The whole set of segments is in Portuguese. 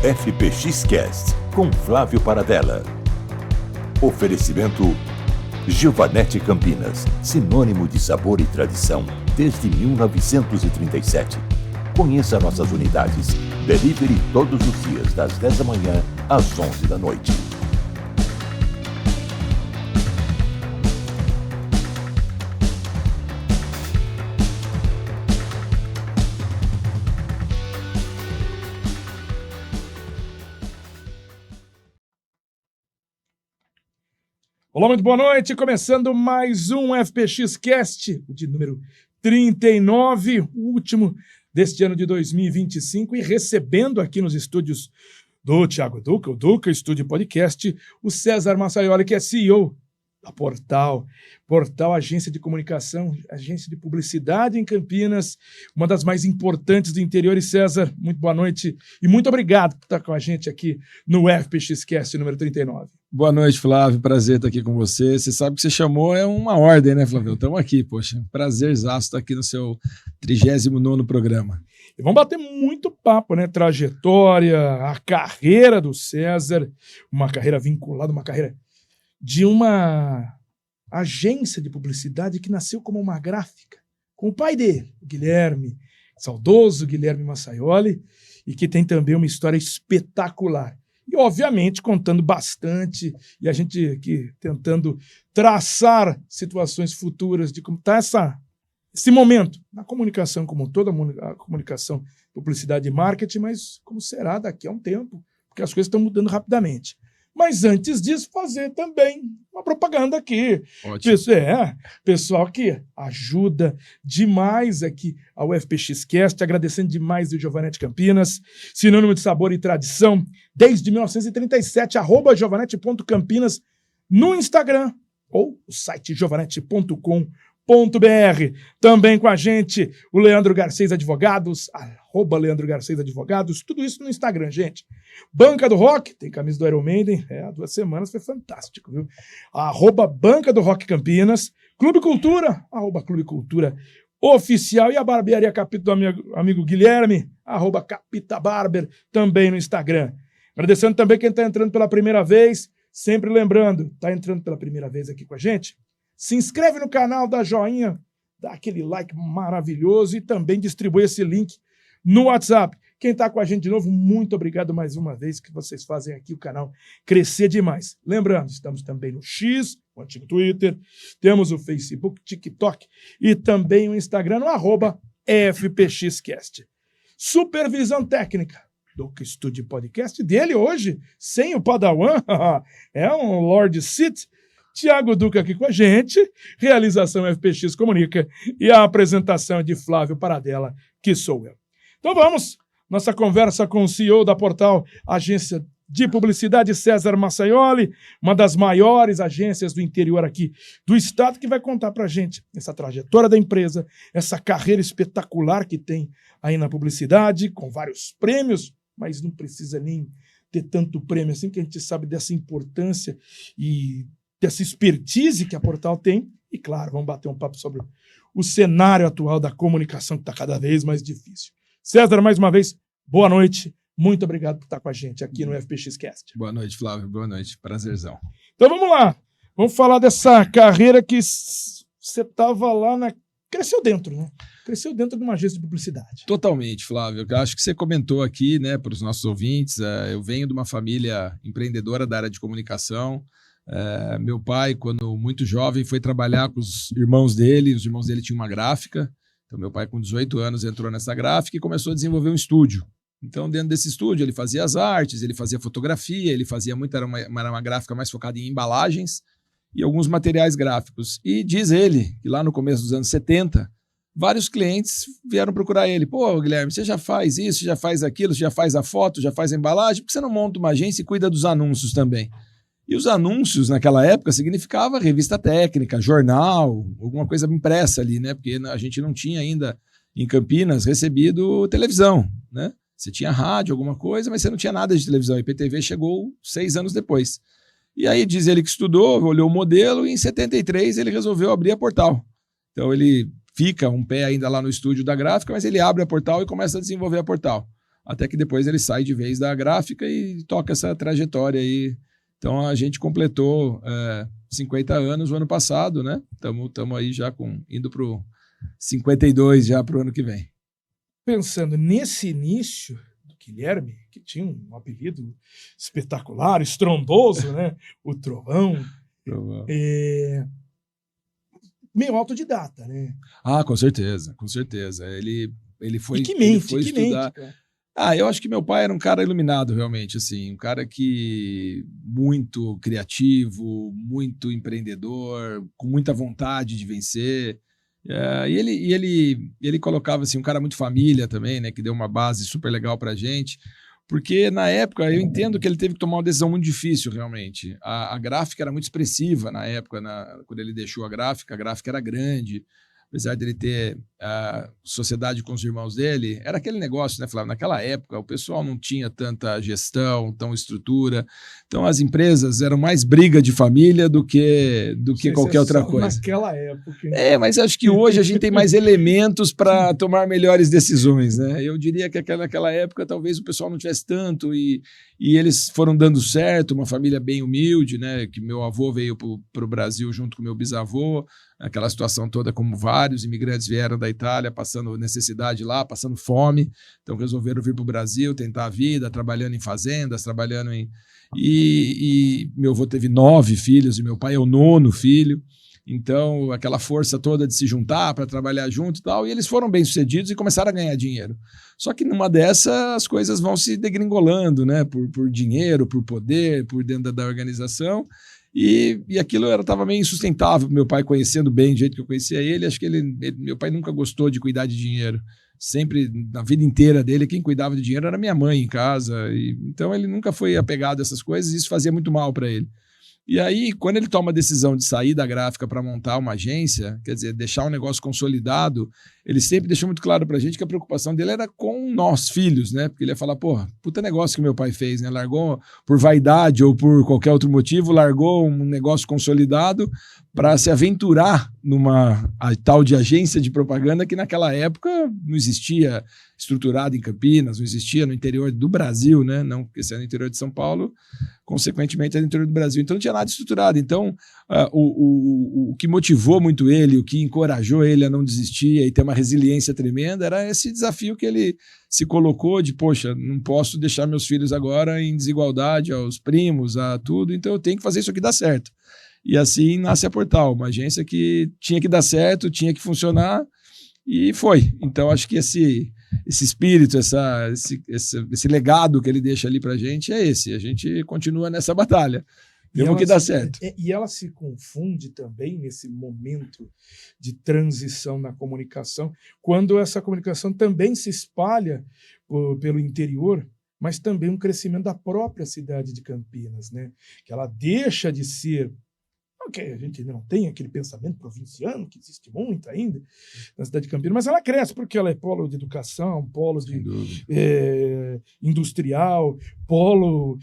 FPX-Cast, com Flávio Paradella. Oferecimento Giovanetti Campinas, sinônimo de sabor e tradição desde 1937. Conheça nossas unidades. Delivery todos os dias, das 10 da manhã às 11 da noite. Olá, muito boa noite. Começando mais um FPX-Cast, de número 39, o último deste ano de 2025, e recebendo aqui nos estúdios do Thiago Duca, o Duca Estúdio Podcast, o César Massaioli, que é CEO da Portal, agência de comunicação, agência de publicidade em Campinas, uma das mais importantes do interior. E César, muito boa noite e muito obrigado por estar com a gente aqui no FPX-Cast número 39. Boa noite, Flávio. Prazer estar aqui com você. Você sabe que você chamou, é uma ordem, né, Flávio? Estamos aqui, poxa. Prazerzaço estar aqui no seu 39º programa. E vamos bater muito papo, né? Trajetória, a carreira do César, uma carreira vinculada, uma carreira de uma agência de publicidade que nasceu como uma gráfica, com o pai dele, o Guilherme, saudoso Guilherme Massaioli, e que tem também uma história espetacular. E, obviamente, contando bastante, e a gente aqui tentando traçar situações futuras de como está esse momento na comunicação, como toda a comunicação, publicidade e marketing, mas como será daqui a um tempo, porque as coisas estão mudando rapidamente. Mas antes disso, fazer também uma propaganda aqui. Ótimo. Pessoal que ajuda demais aqui ao FPX-Cast, agradecendo demais o Giovanetti Campinas, sinônimo de sabor e tradição, desde 1937, @giovanetti.campinas no Instagram ou o site giovanetti.com.br. Também com a gente o Leandro Garcês Advogados, @LeandroGarcês Advogados, tudo isso no Instagram, gente. Banca do Rock, tem camisa do Iron Maiden, há 2 semanas foi fantástico, viu? @Banca do Rock Campinas, Clube Cultura, @Clube Cultura Oficial, e a barbearia Capita do amigo Guilherme, @Capita Barber, também no Instagram. Agradecendo também quem está entrando pela primeira vez, sempre lembrando, está entrando pela primeira vez aqui com a gente, se inscreve no canal, dá joinha, dá aquele like maravilhoso e também distribui esse link no WhatsApp. Quem está com a gente de novo, muito obrigado mais uma vez, que vocês fazem aqui o canal crescer demais. Lembrando, estamos também no X, o antigo Twitter, temos o Facebook, TikTok e também o Instagram no @FPXcast. Supervisão técnica do Estúdio Podcast dele hoje, sem o Padawan, é um Lord Sith, Thiago Duca aqui com a gente, realização FPX Comunica e a apresentação de Flávio Paradella, que sou eu. Então vamos, nossa conversa com o CEO da Portal, agência de publicidade, César Massaioli, uma das maiores agências do interior aqui do estado, que vai contar pra gente essa trajetória da empresa, essa carreira espetacular que tem aí na publicidade, com vários prêmios, mas não precisa nem ter tanto prêmio assim, que a gente sabe dessa importância e dessa expertise que a Portal tem. E, claro, vamos bater um papo sobre o cenário atual da comunicação, que está cada vez mais difícil. César, mais uma vez, boa noite. Muito obrigado por estar com a gente aqui no FPX-Cast. Boa noite, Flávio. Boa noite. Prazerzão. Então, vamos lá. Vamos falar dessa carreira que você estava lá cresceu dentro, né? Cresceu dentro de uma agência de publicidade. Totalmente, Flávio. Eu acho que você comentou aqui, né, para os nossos ouvintes, eu venho de uma família empreendedora da área de comunicação. Meu pai, quando muito jovem, foi trabalhar com os irmãos dele tinham uma gráfica, então meu pai com 18 anos entrou nessa gráfica e começou a desenvolver um estúdio. Então dentro desse estúdio ele fazia as artes, ele fazia fotografia, ele fazia muito, era uma gráfica mais focada em embalagens e alguns materiais gráficos. E diz ele que lá no começo dos anos 70, vários clientes vieram procurar ele. Pô, Guilherme, você já faz isso, já faz aquilo, já faz a foto, já faz a embalagem, por que você não monta uma agência e cuida dos anúncios também? E os anúncios, naquela época, significava revista técnica, jornal, alguma coisa impressa ali, né? Porque a gente não tinha ainda, em Campinas, recebido televisão, né? Você tinha rádio, alguma coisa, mas você não tinha nada de televisão. A IPTV chegou 6 anos depois. E aí diz ele que estudou, olhou o modelo e em 73 ele resolveu abrir a Portal. Então ele fica um pé ainda lá no estúdio da gráfica, mas ele abre a Portal e começa a desenvolver a Portal. até que depois ele sai de vez da gráfica e toca essa trajetória aí. Então a gente completou 50 anos o ano passado, né? Estamos aí já indo para o 52 já para o ano que vem. Pensando nesse início do Guilherme, que tinha um apelido espetacular, estrondoso, né? O Trovão. Meio autodidata, né? Ah, com certeza, com certeza. Ele foi estudar. Eu acho que meu pai era um cara iluminado, realmente, assim, um cara que muito criativo, muito empreendedor, com muita vontade de vencer. E ele colocava assim, um cara muito família também, né, que deu uma base super legal pra gente. Porque na época eu entendo que ele teve que tomar uma decisão muito difícil, realmente. A gráfica era muito expressiva na época, quando ele deixou a gráfica era grande. Apesar dele ter a sociedade com os irmãos dele, era aquele negócio, né, Flávio? Naquela época, o pessoal não tinha tanta gestão, tão estrutura. Então, as empresas eram mais briga de família do que qualquer outra coisa. Naquela época. Mas acho que hoje a gente tem mais elementos para tomar melhores decisões, né? Eu diria que naquela época talvez o pessoal não tivesse tanto e eles foram dando certo, uma família bem humilde, né? Que meu avô veio para o Brasil junto com meu bisavô, aquela situação toda, como vários imigrantes vieram da Itália, passando necessidade lá, passando fome, então resolveram vir para o Brasil, tentar a vida, trabalhando em fazendas, E meu avô teve 9 filhos e meu pai é o 9º filho, então aquela força toda de se juntar para trabalhar junto e tal, e eles foram bem-sucedidos e começaram a ganhar dinheiro. Só que numa dessas as coisas vão se degringolando, né? Por dinheiro, por poder, por dentro da organização. E aquilo estava meio insustentável. Meu pai, conhecendo bem do jeito que eu conhecia ele, acho que meu pai nunca gostou de cuidar de dinheiro. Sempre, na vida inteira dele, quem cuidava de dinheiro era minha mãe em casa. Então ele nunca foi apegado a essas coisas e isso fazia muito mal para ele. E aí, quando ele toma a decisão de sair da gráfica para montar uma agência, quer dizer, deixar um negócio consolidado, ele sempre deixou muito claro pra gente que a preocupação dele era com nós, filhos, né? Porque ele ia falar, puta negócio que meu pai fez, né? Largou por vaidade ou por qualquer outro motivo, largou um negócio consolidado para se aventurar numa tal de agência de propaganda que naquela época não existia estruturado em Campinas, não existia no interior do Brasil, né? Não, porque se é no interior de São Paulo, consequentemente é no interior do Brasil. Então não tinha nada estruturado. Então o que motivou muito ele, o que encorajou ele a não desistir e ter uma resiliência tremenda era esse desafio que ele se colocou de, poxa, não posso deixar meus filhos agora em desigualdade aos primos, a tudo, então eu tenho que fazer isso aqui dar certo. E assim nasce a Portal, uma agência que tinha que dar certo, tinha que funcionar e foi. Então acho que esse espírito, esse legado que ele deixa ali pra gente é esse. A gente continua nessa batalha. Temos que dar certo. E ela se confunde também nesse momento de transição na comunicação, quando essa comunicação também se espalha pelo interior, mas também um crescimento da própria cidade de Campinas, né? Que ela deixa de ser... Ok, a gente ainda não tem aquele pensamento provinciano, que existe muito ainda na cidade de Campinas, mas ela cresce porque ela é polo de educação, polo de industrial, polo,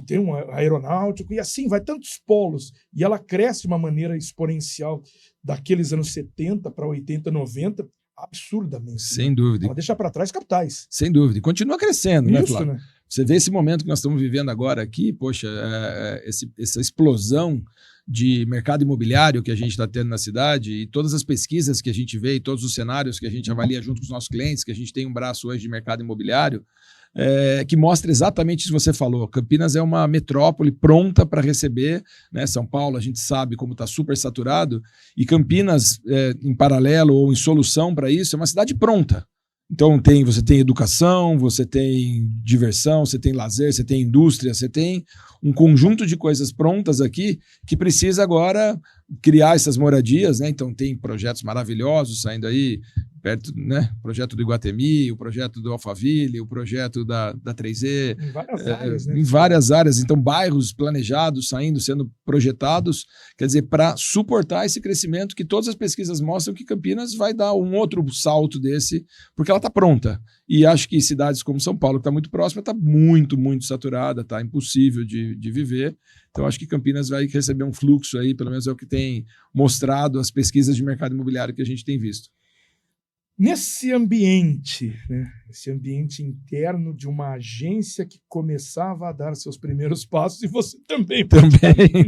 tem um aeronáutico, e assim vai tantos polos. E ela cresce de uma maneira exponencial daqueles anos 70 para 80, 90, absurdamente. Sem dúvida. Ela deixa para trás capitais. Sem dúvida. E continua crescendo, isso, né, Flávio? Né? Você vê esse momento que nós estamos vivendo agora aqui, poxa, essa explosão de mercado imobiliário que a gente está tendo na cidade e todas as pesquisas que a gente vê e todos os cenários que a gente avalia junto com os nossos clientes, que a gente tem um braço hoje de mercado imobiliário, que mostra exatamente isso que você falou. Campinas é uma metrópole pronta para receber, né? São Paulo, a gente sabe como está super saturado, e Campinas, em paralelo ou em solução para isso, é uma cidade pronta. Então você tem educação, você tem diversão, você tem lazer, você tem indústria, você tem um conjunto de coisas prontas aqui que precisa agora criar essas moradias, né? Então tem projetos maravilhosos saindo aí, perto, né? O projeto do Iguatemi, o projeto do Alphaville, o projeto da 3E. Em várias áreas, né? Em várias áreas. Então, bairros planejados, sendo projetados, quer dizer, para suportar esse crescimento que todas as pesquisas mostram que Campinas vai dar um outro salto desse, porque ela está pronta. E acho que cidades como São Paulo, que está muito próxima, está muito, muito saturada, está impossível de viver. Então, acho que Campinas vai receber um fluxo aí, pelo menos é o que tem mostrado as pesquisas de mercado imobiliário que a gente tem visto. Nesse ambiente, né, esse ambiente interno de uma agência que começava a dar seus primeiros passos, e você também.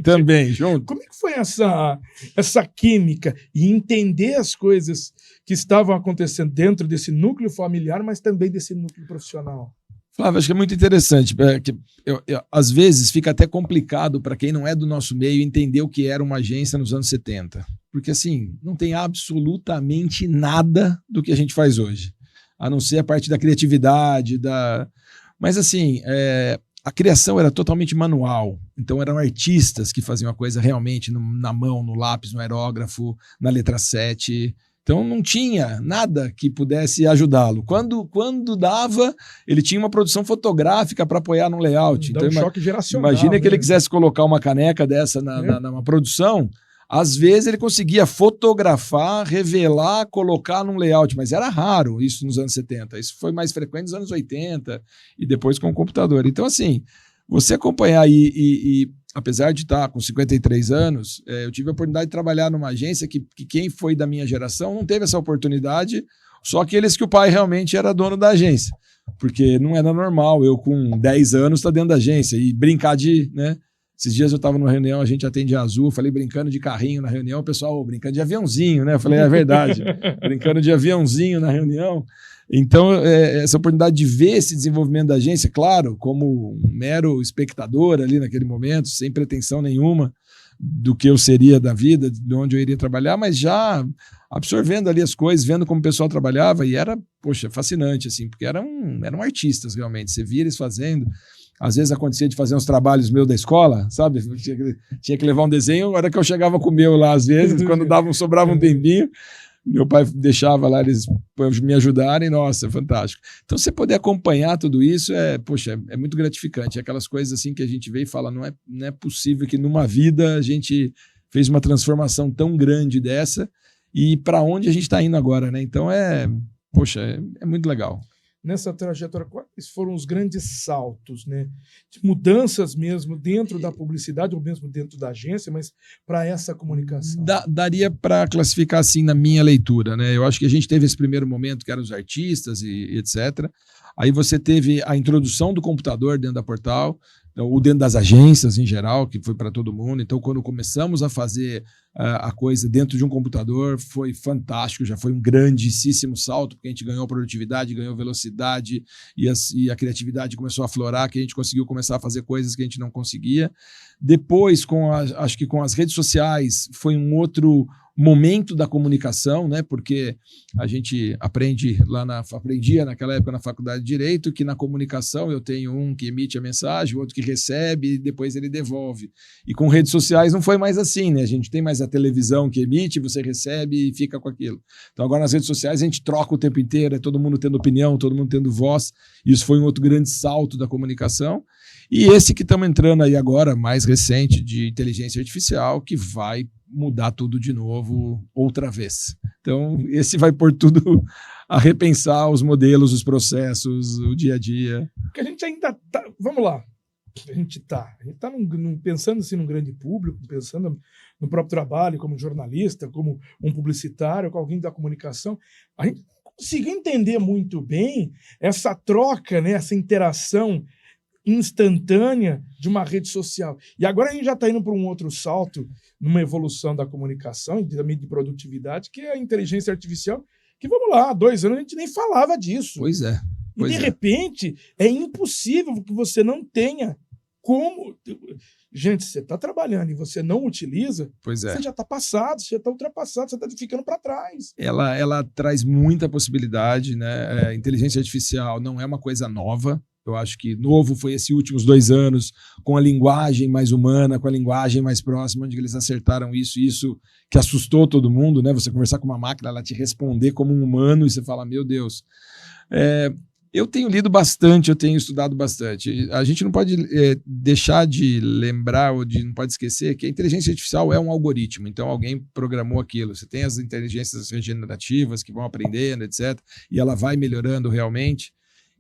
Também, junto. Como é que foi essa química e entender as coisas que estavam acontecendo dentro desse núcleo familiar, mas também desse núcleo profissional? Flávio, acho que é muito interessante, que às vezes fica até complicado para quem não é do nosso meio entender o que era uma agência nos anos 70. Porque, assim, não tem absolutamente nada do que a gente faz hoje, a não ser a parte da criatividade, Mas, assim, a criação era totalmente manual, então eram artistas que faziam a coisa realmente na mão, no lápis, no aerógrafo, na letra 7. Então não tinha nada que pudesse ajudá-lo. Quando dava, ele tinha uma produção fotográfica para apoiar no layout. Dá então, um choque geracional. Imagina que ele quisesse colocar uma caneca dessa numa produção, às vezes ele conseguia fotografar, revelar, colocar num layout, mas era raro isso nos anos 70. Isso foi mais frequente nos anos 80 e depois com o computador. Então, assim, você acompanhar e apesar de estar com 53 anos, eu tive a oportunidade de trabalhar numa agência que quem foi da minha geração não teve essa oportunidade, só aqueles que o pai realmente era dono da agência, porque não era normal eu com 10 anos estar dentro da agência e brincar né? Esses dias eu estava numa reunião, a gente atende a Azul, falei brincando de carrinho na reunião, o pessoal brincando de aviãozinho, né? Eu falei, é verdade, brincando de aviãozinho na reunião. Então, essa oportunidade de ver esse desenvolvimento da agência, claro, como um mero espectador ali naquele momento, sem pretensão nenhuma do que eu seria da vida, de onde eu iria trabalhar, mas já absorvendo ali as coisas, vendo como o pessoal trabalhava, e era, poxa, fascinante, assim, porque eram artistas realmente, você via eles fazendo. Às vezes acontecia de fazer uns trabalhos meus da escola, sabe? Tinha que levar um desenho, a hora que eu chegava com o meu lá, às vezes, quando sobrava um tempinho, meu pai deixava lá eles me ajudarem, nossa, fantástico. Então, você poder acompanhar tudo isso poxa, é muito gratificante. É aquelas coisas assim que a gente vê e fala, não é possível que numa vida a gente fez uma transformação tão grande dessa e para onde a gente está indo agora, né? Então, poxa, é muito legal. Nessa trajetória, quais foram os grandes saltos, né? De mudanças mesmo dentro da publicidade ou mesmo dentro da agência, mas para essa comunicação? Daria para classificar assim na minha leitura, né? Eu acho que a gente teve esse primeiro momento que eram os artistas e etc. Aí você teve a introdução do computador dentro da Portal, ou dentro das agências em geral, que foi para todo mundo. Então, quando começamos a fazer a coisa dentro de um computador, foi fantástico, já foi um grandíssimo salto, porque a gente ganhou produtividade, ganhou velocidade e a criatividade começou a aflorar, que a gente conseguiu começar a fazer coisas que a gente não conseguia. Depois, acho que com as redes sociais, foi um outro momento da comunicação, né? Porque a gente aprendia naquela época na faculdade de Direito que na comunicação eu tenho um que emite a mensagem, o outro que recebe e depois ele devolve. E com redes sociais não foi mais assim, né? A gente tem mais a televisão que emite, você recebe e fica com aquilo. Então agora nas redes sociais a gente troca o tempo inteiro, é todo mundo tendo opinião, todo mundo tendo voz. Isso foi um outro grande salto da comunicação. E esse que estamos entrando aí agora, mais recente, de inteligência artificial, que vai mudar tudo de novo outra vez. Então, esse vai pôr tudo a repensar os modelos, os processos, o dia a dia. Porque a gente ainda tá... Vamos lá. A gente tá pensando assim num grande público, pensando no próprio trabalho como jornalista, como um publicitário, com alguém da comunicação. A gente não consegue entender muito bem essa troca, né, essa interação instantânea de uma rede social. E agora a gente já está indo para um outro salto numa evolução da comunicação e também de produtividade, que é a inteligência artificial, que, vamos lá, há 2 anos a gente nem falava disso. Pois é. E, de repente, é impossível que você não tenha como... Gente, você está trabalhando e você não utiliza, você já está passado, você já está ultrapassado, você está ficando para trás. Ela traz muita possibilidade, né? Inteligência artificial não é uma coisa nova. Eu acho que novo foi esses últimos 2 anos, com a linguagem mais humana, com a linguagem mais próxima, onde eles acertaram isso que assustou todo mundo, né? Você conversar com uma máquina, ela te responder como um humano, e você fala, meu Deus. Eu tenho lido bastante, eu tenho estudado bastante. A gente não pode deixar de lembrar ou não pode esquecer que a inteligência artificial é um algoritmo, então alguém programou aquilo. Você tem as inteligências regenerativas que vão aprendendo, etc., e ela vai melhorando realmente.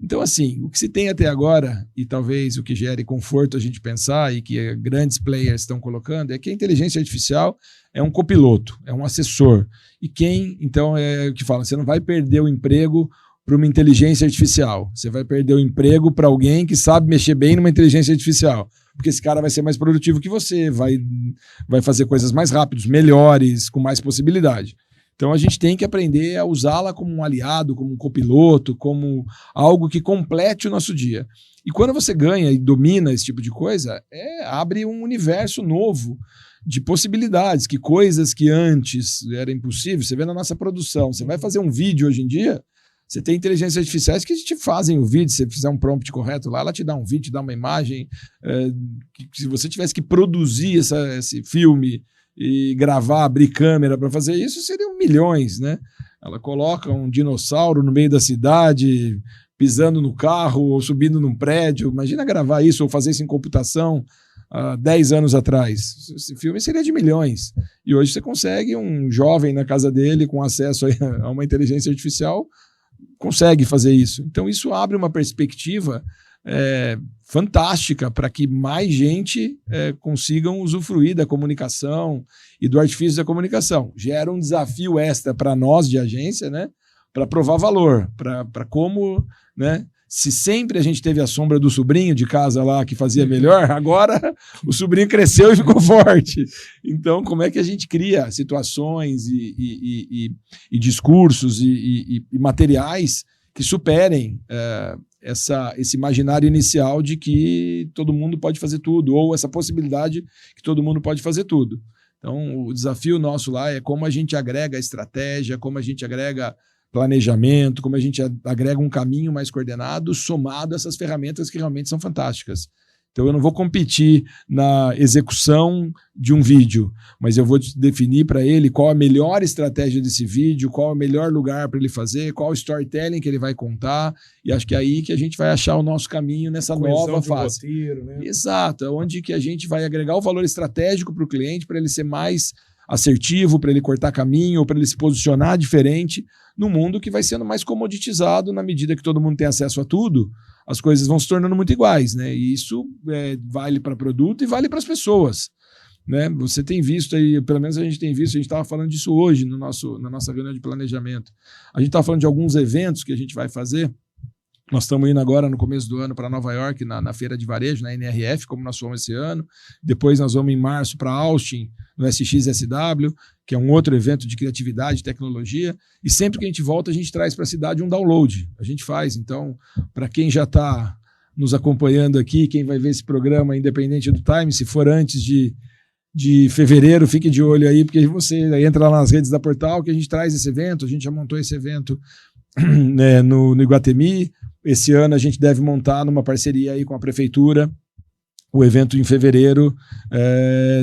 Então, assim, o que se tem até agora, e talvez o que gere conforto a gente pensar, e que grandes players estão colocando, é que a inteligência artificial é um copiloto, é um assessor. E então, é o que fala, você não vai perder o emprego para uma inteligência artificial, você vai perder o emprego para alguém que sabe mexer bem numa inteligência artificial, porque esse cara vai ser mais produtivo que você, vai fazer coisas mais rápidas, melhores, com mais possibilidade. Então a gente tem que aprender a usá-la como um aliado, como um copiloto, como algo que complete o nosso dia. E quando você ganha e domina esse tipo de coisa, abre um universo novo de possibilidades, que coisas que antes era impossível, você vê na nossa produção, você vai fazer um vídeo hoje em dia, você tem inteligências artificiais que te fazem o vídeo, se você fizer um prompt correto lá, ela te dá um vídeo, te dá uma imagem, que se você tivesse que produzir esse filme e gravar, abrir câmera para fazer isso, seriam milhões, né? Ela coloca um dinossauro no meio da cidade, pisando no carro ou subindo num prédio. Imagina gravar isso ou fazer isso em computação há 10 anos atrás. Esse filme seria de milhões. E hoje você consegue, um jovem na casa dele, com acesso a uma inteligência artificial, consegue fazer isso. Então isso abre uma perspectiva fantástica para que mais gente consigam usufruir da comunicação e do artifício da comunicação. Gera um desafio extra para nós de agência, né? Para provar valor, para como, né? Se sempre a gente teve a sombra do sobrinho de casa lá que fazia melhor, agora o sobrinho cresceu e ficou forte. Então, como é que a gente cria situações e discursos e materiais que superem esse imaginário inicial de que todo mundo pode fazer tudo, ou essa possibilidade que todo mundo pode fazer tudo. Então, o desafio nosso lá é como a gente agrega estratégia, como a gente agrega planejamento, como a gente agrega um caminho mais coordenado, somado a essas ferramentas que realmente são fantásticas. Então eu não vou competir na execução de um vídeo, mas eu vou definir para ele qual a melhor estratégia desse vídeo, qual é o melhor lugar para ele fazer, qual o storytelling que ele vai contar, e acho que é aí que a gente vai achar o nosso caminho nessa nova fase. Roteiro, né? Exato, onde que a gente vai agregar o valor estratégico para o cliente, para ele ser mais assertivo, para ele cortar caminho, para ele se posicionar diferente, num mundo que vai sendo mais comoditizado na medida que todo mundo tem acesso a tudo, as coisas vão se tornando muito iguais, né? E isso vale para produto e vale para as pessoas, né? Você tem visto aí, pelo menos a gente tem visto, a gente estava falando disso hoje na nossa reunião de planejamento. A gente estava falando de alguns eventos que a gente vai fazer. Nós estamos indo agora no começo do ano para Nova York, na feira de varejo, na NRF, como nós fomos esse ano. Depois nós vamos em março para Austin, no SXSW, que é um outro evento de criatividade e tecnologia. E sempre que a gente volta, a gente traz para a cidade um download. A gente faz. Então, para quem já está nos acompanhando aqui, quem vai ver esse programa independente do time, se for antes de fevereiro, fique de olho aí, porque você entra lá nas redes da Portal, que a gente traz esse evento. A gente já montou esse evento no Iguatemi. Esse ano a gente deve montar numa parceria aí com a prefeitura. O evento em fevereiro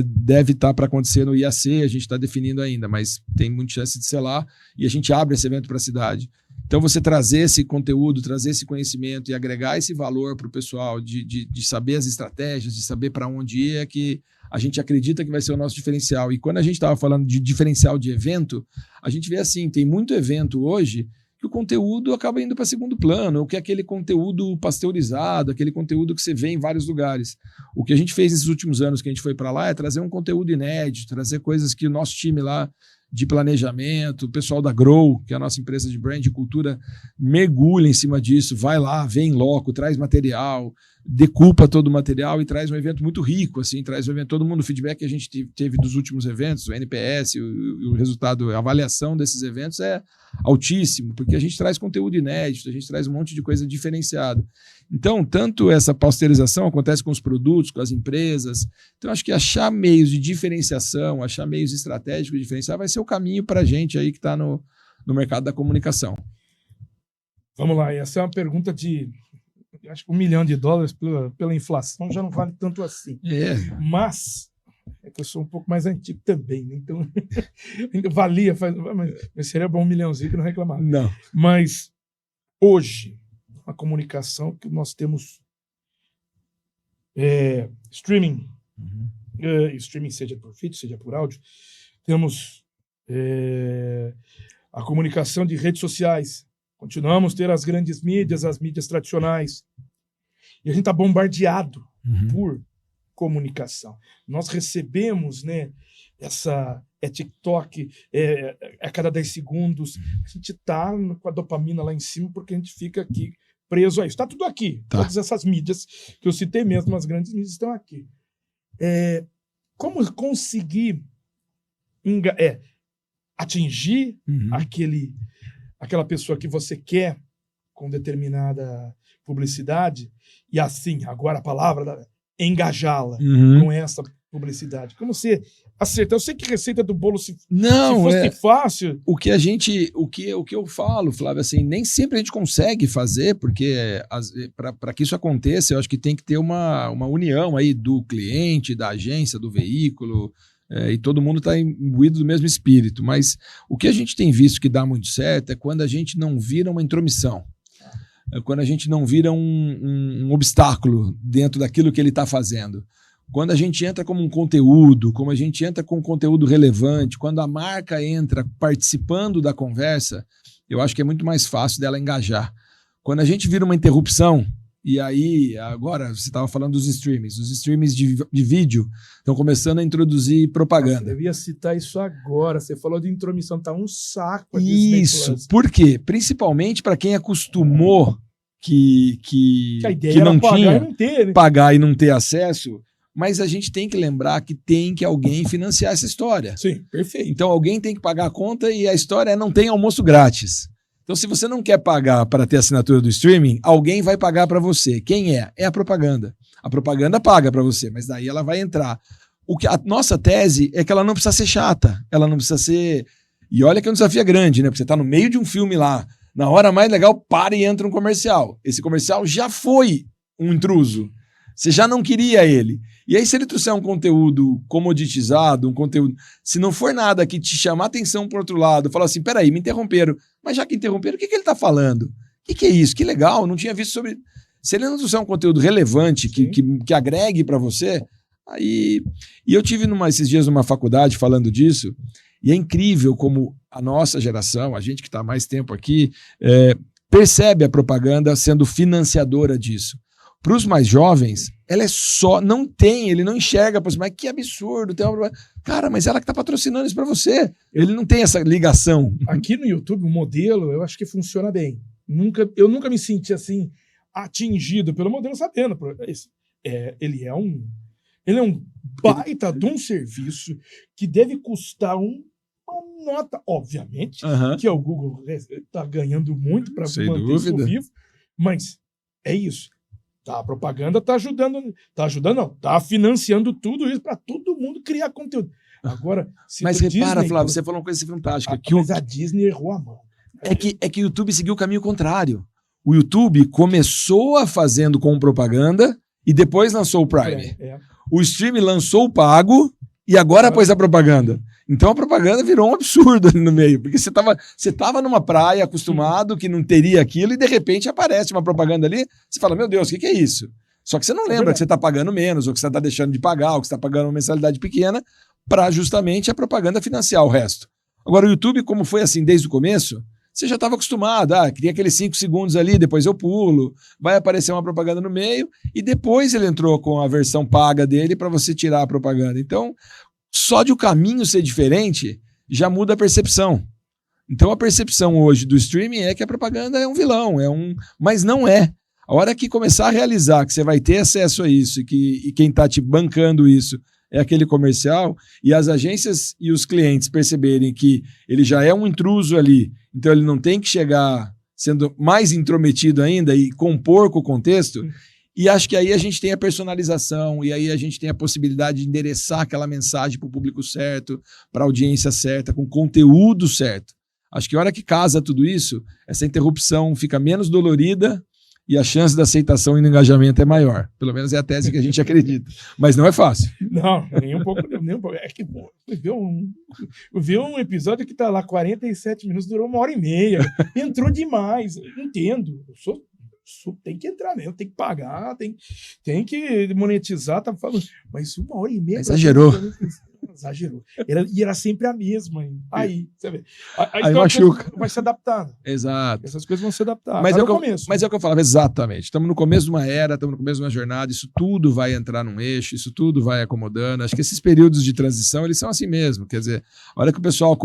deve estar para acontecer no IAC, a gente está definindo ainda, mas tem muita chance de ser lá, e a gente abre esse evento para a cidade. Então você trazer esse conteúdo, trazer esse conhecimento e agregar esse valor para o pessoal, de saber as estratégias, de saber para onde ir, é que a gente acredita que vai ser o nosso diferencial. E quando a gente estava falando de diferencial de evento, a gente vê assim, tem muito evento hoje que o conteúdo acaba indo para segundo plano, ou que é aquele conteúdo pasteurizado, aquele conteúdo que você vê em vários lugares. O que a gente fez nesses últimos anos que a gente foi para lá é trazer um conteúdo inédito, trazer coisas que o nosso time lá de planejamento, o pessoal da Grow, que é a nossa empresa de brand e cultura, mergulha em cima disso, vai lá, vem em loco, traz material, decupa todo o material e traz um evento muito rico, assim, traz um evento, todo mundo, o feedback que a gente teve dos últimos eventos, o NPS, o resultado, a avaliação desses eventos é altíssimo, porque a gente traz conteúdo inédito, a gente traz um monte de coisa diferenciada. Então, tanto essa pasteurização acontece com os produtos, com as empresas. Então, acho que achar meios de diferenciação, achar meios estratégicos de diferenciar vai ser o caminho para a gente aí que está no mercado da comunicação. Vamos lá, essa é uma pergunta de, acho que $1 milhão pela inflação já não vale tanto assim. Mas é que eu sou um pouco mais antigo também, né? Então ainda valia, mas seria bom $1 milhãozinho que não reclamava. Não. Mas hoje, a comunicação que nós temos streaming, streaming seja por vídeo, seja por áudio, temos a comunicação de redes sociais, Continuamos a ter as grandes mídias, as mídias tradicionais. E a gente está bombardeado por comunicação. Nós recebemos, né, TikTok a cada 10 segundos. A gente está com a dopamina lá em cima porque a gente fica aqui preso a isso. Está tudo aqui. Tá. Todas essas mídias que eu citei mesmo, as grandes mídias estão aqui. Como conseguir atingir aquela pessoa que você quer com determinada publicidade e assim, agora a palavra, engajá-la com essa publicidade. Como você acertar? Eu sei que receita do bolo, se fosse fácil... O que eu falo, Flávio, assim, nem sempre a gente consegue fazer, porque para que isso aconteça, eu acho que tem que ter uma união aí do cliente, da agência, do veículo, e todo mundo está imbuído do mesmo espírito. Mas o que a gente tem visto que dá muito certo é quando a gente não vira uma intromissão. Quando a gente não vira um obstáculo dentro daquilo que ele está fazendo. Quando a gente entra como um conteúdo, como a gente entra com um conteúdo relevante, quando a marca entra participando da conversa, eu acho que é muito mais fácil dela engajar. Quando a gente vira uma interrupção, e aí, agora você estava falando dos streamings. Os streamings de vídeo estão começando a introduzir propaganda. Eu ia citar isso agora. Você falou de intromissão, tá um saco. Isso, por quê? Principalmente para quem acostumou que não tinha pagar e não ter acesso, mas a gente tem que lembrar que tem que alguém financiar essa história. Sim, perfeito. Então alguém tem que pagar a conta e a história não tem almoço grátis. Então, se você não quer pagar para ter assinatura do streaming, alguém vai pagar para você. Quem é? É a propaganda. A propaganda paga para você, mas daí ela vai entrar. A nossa tese é que ela não precisa ser chata, ela não precisa ser... E olha que é um desafio grande, né? Porque você está no meio de um filme lá, na hora mais legal, para e entra um comercial. Esse comercial já foi um intruso. Você já não queria ele. E aí, se ele trouxer um conteúdo comoditizado, um conteúdo... Se não for nada que te chamar atenção por outro lado, fala assim, peraí, me interromperam. Mas já que interromperam, o que ele está falando? O que é isso? Que legal, não tinha visto sobre... Se ele não trouxer um conteúdo relevante, que agregue para você, aí... E eu tive esses dias numa faculdade falando disso, e é incrível como a nossa geração, a gente que está há mais tempo aqui, percebe a propaganda sendo financiadora disso. Para os mais jovens, ela ele não enxerga, mas que absurdo. Cara, mas ela que está patrocinando isso para você. Ele não tem essa ligação. Aqui no YouTube, o modelo, eu acho que funciona bem. Eu nunca me senti assim, atingido pelo modelo, sabendo. Ele é um baita de um serviço que deve custar uma nota, obviamente, que o Google está ganhando muito para manter isso vivo, mas é isso. A propaganda está ajudando, está financiando tudo isso para todo mundo criar conteúdo. Agora, mas repara, Flávio, você falou uma coisa fantástica. Mas a Disney errou a mão. É que o YouTube seguiu o caminho contrário. O YouTube começou fazendo com propaganda e depois lançou o Prime. O stream lançou o pago e agora pôs a propaganda. Então a propaganda virou um absurdo ali no meio, porque você tava numa praia acostumado que não teria aquilo e de repente aparece uma propaganda ali, você fala, meu Deus, o que é isso? Só que você não lembra que você está pagando menos, ou que você está deixando de pagar, ou que você está pagando uma mensalidade pequena para justamente a propaganda financiar o resto. Agora o YouTube, como foi assim desde o começo, você já estava acostumado, queria aqueles 5 segundos ali, depois eu pulo, vai aparecer uma propaganda no meio e depois ele entrou com a versão paga dele para você tirar a propaganda. Então, só de o caminho ser diferente, já muda a percepção. Então a percepção hoje do streaming é que a propaganda é um vilão, mas não é. A hora que começar a realizar que você vai ter acesso a isso e quem está te bancando isso é aquele comercial, e as agências e os clientes perceberem que ele já é um intruso ali, então ele não tem que chegar sendo mais intrometido ainda e compor com o contexto. E acho que aí a gente tem a personalização, e aí a gente tem a possibilidade de endereçar aquela mensagem para o público certo, para a audiência certa, com conteúdo certo. Acho que a hora que casa tudo isso, essa interrupção fica menos dolorida e a chance da aceitação e do engajamento é maior. Pelo menos é a tese que a gente acredita. Mas não é fácil. Não, nem um pouco. É que vi um episódio que está lá 47 minutos, durou 1h30. Entrou demais. Entendo. Tem que entrar mesmo, tem que pagar, tem que monetizar, tá falando. Mas 1h30. Exagerou. Exagerou. E era sempre a mesma. Hein? Aí, você vê. Aí machuca. Vai se adaptando. Exato. Essas coisas vão se adaptar. Mas, no começo. Mas é o que eu falava, exatamente. Estamos no começo de uma era, estamos no começo de uma jornada, isso tudo vai entrar num eixo, isso tudo vai acomodando. Acho que esses períodos de transição, eles são assim mesmo. Quer dizer, a hora que o pessoal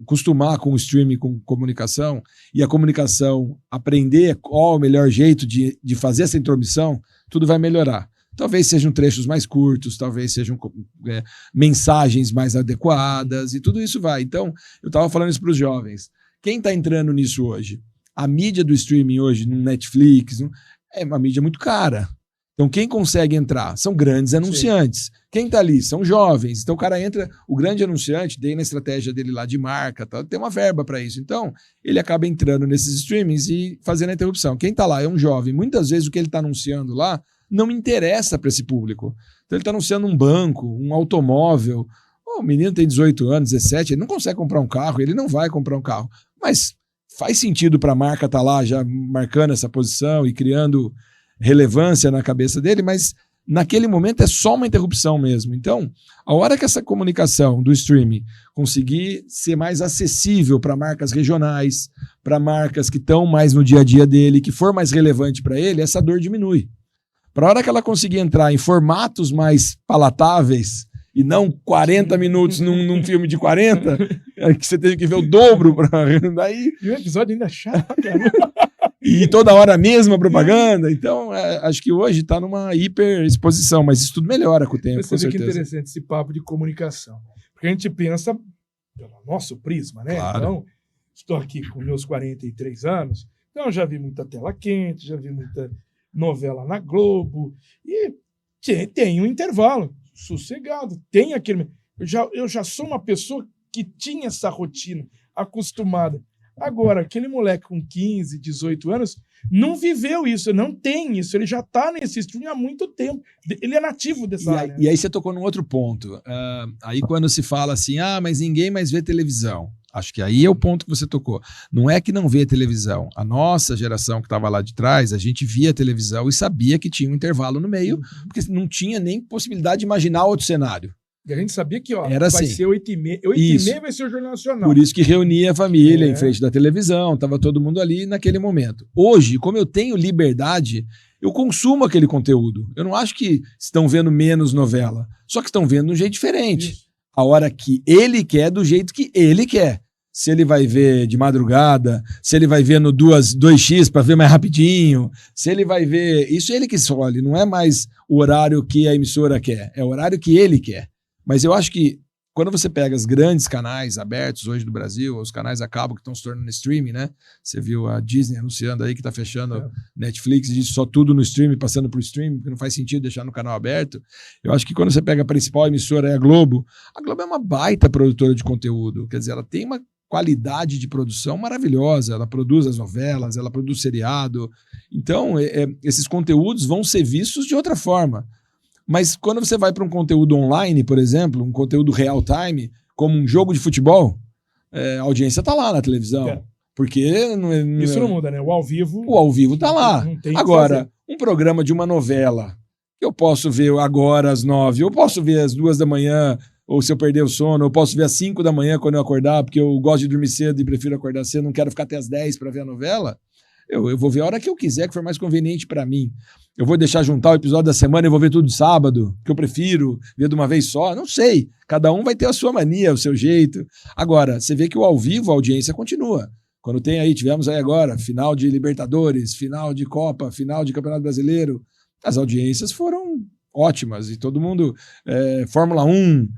acostumar com o streaming, com comunicação, e a comunicação aprender qual é o melhor jeito de fazer essa intromissão, tudo vai melhorar. Talvez sejam trechos mais curtos, talvez sejam mensagens mais adequadas, e tudo isso vai. Então, eu estava falando isso para os jovens. Quem está entrando nisso hoje? A mídia do streaming hoje, no Netflix, é uma mídia muito cara. Então, quem consegue entrar? São grandes anunciantes. Sim. Quem está ali? São jovens. Então, o cara entra, o grande anunciante, daí na estratégia dele lá de marca, tá, tem uma verba para isso. Então, ele acaba entrando nesses streamings e fazendo a interrupção. Quem está lá é um jovem. Muitas vezes o que ele está anunciando lá não interessa para esse público. Então, ele está anunciando um banco, um automóvel. O menino tem 18 anos, 17, ele não consegue comprar um carro, ele não vai comprar um carro. Mas faz sentido para a marca estar lá já marcando essa posição e criando relevância na cabeça dele, mas naquele momento é só uma interrupção mesmo. Então, a hora que essa comunicação do streaming conseguir ser mais acessível para marcas regionais, para marcas que estão mais no dia a dia dele, que for mais relevante para ele, essa dor diminui. Para a hora que ela conseguir entrar em formatos mais palatáveis e não 40 minutos num filme de 40, que você tem que ver o dobro para daí. E o episódio ainda é chato, cara. E toda hora a mesma propaganda. Então, acho que hoje está numa hiper exposição, mas isso tudo melhora com o tempo. Você vê que interessante esse papo de comunicação. Porque a gente pensa pelo nosso prisma, né? Claro. Então, estou aqui com meus 43 anos, então já vi muita tela quente, já vi muita novela na Globo, e tem um intervalo sossegado, tem aquele... Eu já sou uma pessoa que tinha essa rotina, acostumada. Agora, aquele moleque com 15, 18 anos não viveu isso, não tem isso, ele já está nesse streaming há muito tempo, ele é nativo dessa área. E aí você tocou num outro ponto. Aí quando se fala assim, mas ninguém mais vê televisão, acho que aí é o ponto que você tocou. Não é que não vê televisão. A nossa geração que estava lá de trás, a gente via televisão e sabia que tinha um intervalo no meio, porque não tinha nem possibilidade de imaginar outro cenário. E a gente sabia que era vai assim. ser 8h30. 8h30 vai ser o Jornal Nacional. Por isso que reunia a família em frente da televisão, estava todo mundo ali naquele momento. Hoje, como eu tenho liberdade, eu consumo aquele conteúdo. Eu não acho que estão vendo menos novela, só que estão vendo de um jeito diferente. Isso. A hora que ele quer, do jeito que ele quer. Se ele vai ver de madrugada, se ele vai ver no 2x para ver mais rapidinho, se ele vai ver... Isso é ele que escolhe, não é mais o horário que a emissora quer, é o horário que ele quer. Mas eu acho que quando você pega os grandes canais abertos hoje do Brasil, os canais a cabo que estão se tornando streaming, né? Você viu a Disney anunciando aí que está fechando Netflix, diz só tudo no streaming, passando para o streaming, porque não faz sentido deixar no canal aberto. Eu acho que quando você pega a principal emissora, é a Globo é uma baita produtora de conteúdo. Quer dizer, ela tem uma qualidade de produção maravilhosa, ela produz as novelas, ela produz seriado. Então, esses conteúdos vão ser vistos de outra forma. Mas quando você vai para um conteúdo online, por exemplo, um conteúdo real time, como um jogo de futebol, a audiência está lá na televisão. Porque... Isso não muda, né? O ao vivo está lá. Agora, um programa de uma novela, que eu posso ver agora às 9, eu posso ver às 2 da manhã, ou se eu perder o sono, eu posso ver às 5 da manhã quando eu acordar, porque eu gosto de dormir cedo e prefiro acordar cedo, não quero ficar até às 10 para ver a novela. Eu vou ver a hora que eu quiser, que for mais conveniente para mim. Eu vou deixar juntar o episódio da semana e vou ver tudo de sábado, que eu prefiro ver de uma vez só. Não sei. Cada um vai ter a sua mania, o seu jeito. Agora, você vê que o ao vivo, a audiência continua. Quando tivemos aí agora, final de Libertadores, final de Copa, final de Campeonato Brasileiro, as audiências foram ótimas. E todo mundo, Fórmula 1,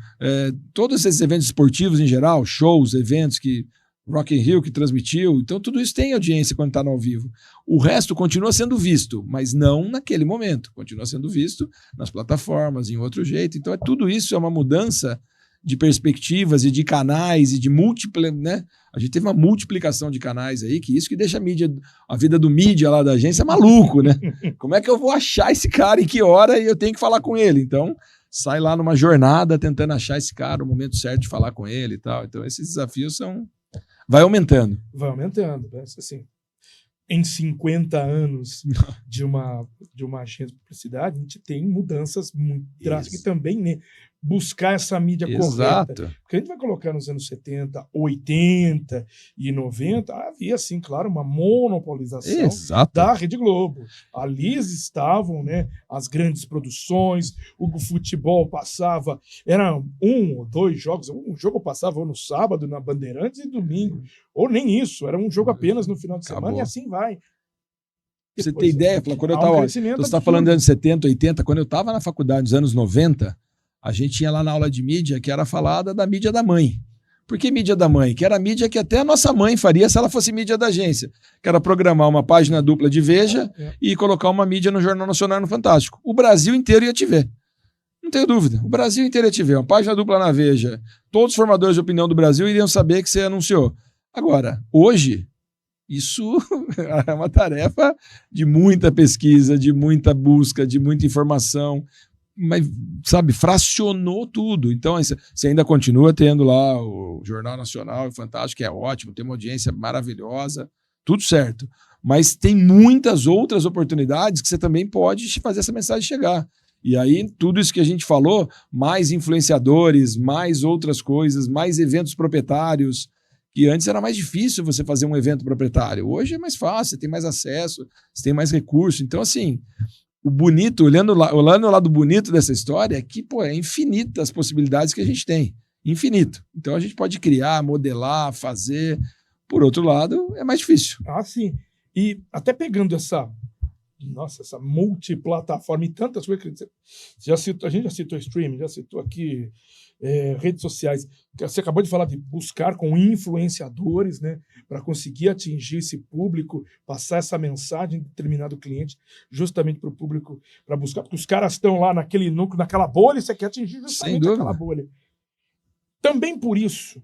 todos esses eventos esportivos em geral, shows, eventos que... Rock in Rio que transmitiu, então tudo isso tem audiência quando está no ao vivo. O resto continua sendo visto, mas não naquele momento, continua sendo visto nas plataformas, em outro jeito. Então tudo isso é uma mudança de perspectivas e de canais e de né? A gente teve uma multiplicação de canais aí, que isso que deixa a vida do mídia lá da agência maluco, né? Como é que eu vou achar esse cara em que hora e eu tenho que falar com ele? Então sai lá numa jornada tentando achar esse cara, o momento certo de falar com ele e tal. Então esses desafios vai aumentando. Vai aumentando. Assim, em 50 anos de uma agência de publicidade, a gente tem mudanças muito drásticas e também, né, buscar essa mídia Exato. correta. Porque a gente vai colocar nos anos 70, 80 e 90, havia, sim, claro, uma monopolização Exato. da Rede Globo. Ali estavam, né, as grandes produções, o futebol passava, eram 1 ou 2 jogos, um jogo passava ou no sábado, na Bandeirantes, e domingo, ou nem isso, era um jogo apenas no final de semana. Acabou. E assim vai. Pra você Depois, ter ideia, quando eu há um tava, crescimento você está absurdo. falando dos anos 70, 80, quando eu estava na faculdade nos anos 90, a gente tinha lá na aula de mídia que era falada da mídia da mãe. Por que mídia da mãe? Que era a mídia que até a nossa mãe faria se ela fosse mídia da agência. Que era programar uma página dupla de Veja e colocar uma mídia no Jornal Nacional no Fantástico. O Brasil inteiro ia te ver. Não tenho dúvida. O Brasil inteiro ia te ver. Uma página dupla na Veja. Todos os formadores de opinião do Brasil iriam saber que você anunciou. Agora, hoje, isso é uma tarefa de muita pesquisa, de muita busca, de muita informação, mas, sabe, fracionou tudo. Então, você ainda continua tendo lá o Jornal Nacional, o Fantástico, que é ótimo, tem uma audiência maravilhosa, tudo certo. Mas tem muitas outras oportunidades que você também pode fazer essa mensagem chegar. E aí, tudo isso que a gente falou, mais influenciadores, mais outras coisas, mais eventos proprietários, que antes era mais difícil você fazer um evento proprietário. Hoje é mais fácil, você tem mais acesso, você tem mais recurso. Então, assim, o bonito, olhando o lado bonito dessa história é que, pô, é infinita as possibilidades que a gente tem. Infinito. Então, a gente pode criar, modelar, fazer. Por outro lado, é mais difícil. Ah, sim. E até pegando essa multiplataforma e tantas coisas que a gente já citou streaming, já citou aqui redes sociais. Você acabou de falar de buscar com influenciadores, né, para conseguir atingir esse público, passar essa mensagem de determinado cliente justamente para o público, para buscar, porque os caras estão lá naquele núcleo, naquela bolha, e você quer atingir justamente aquela bolha. Também por isso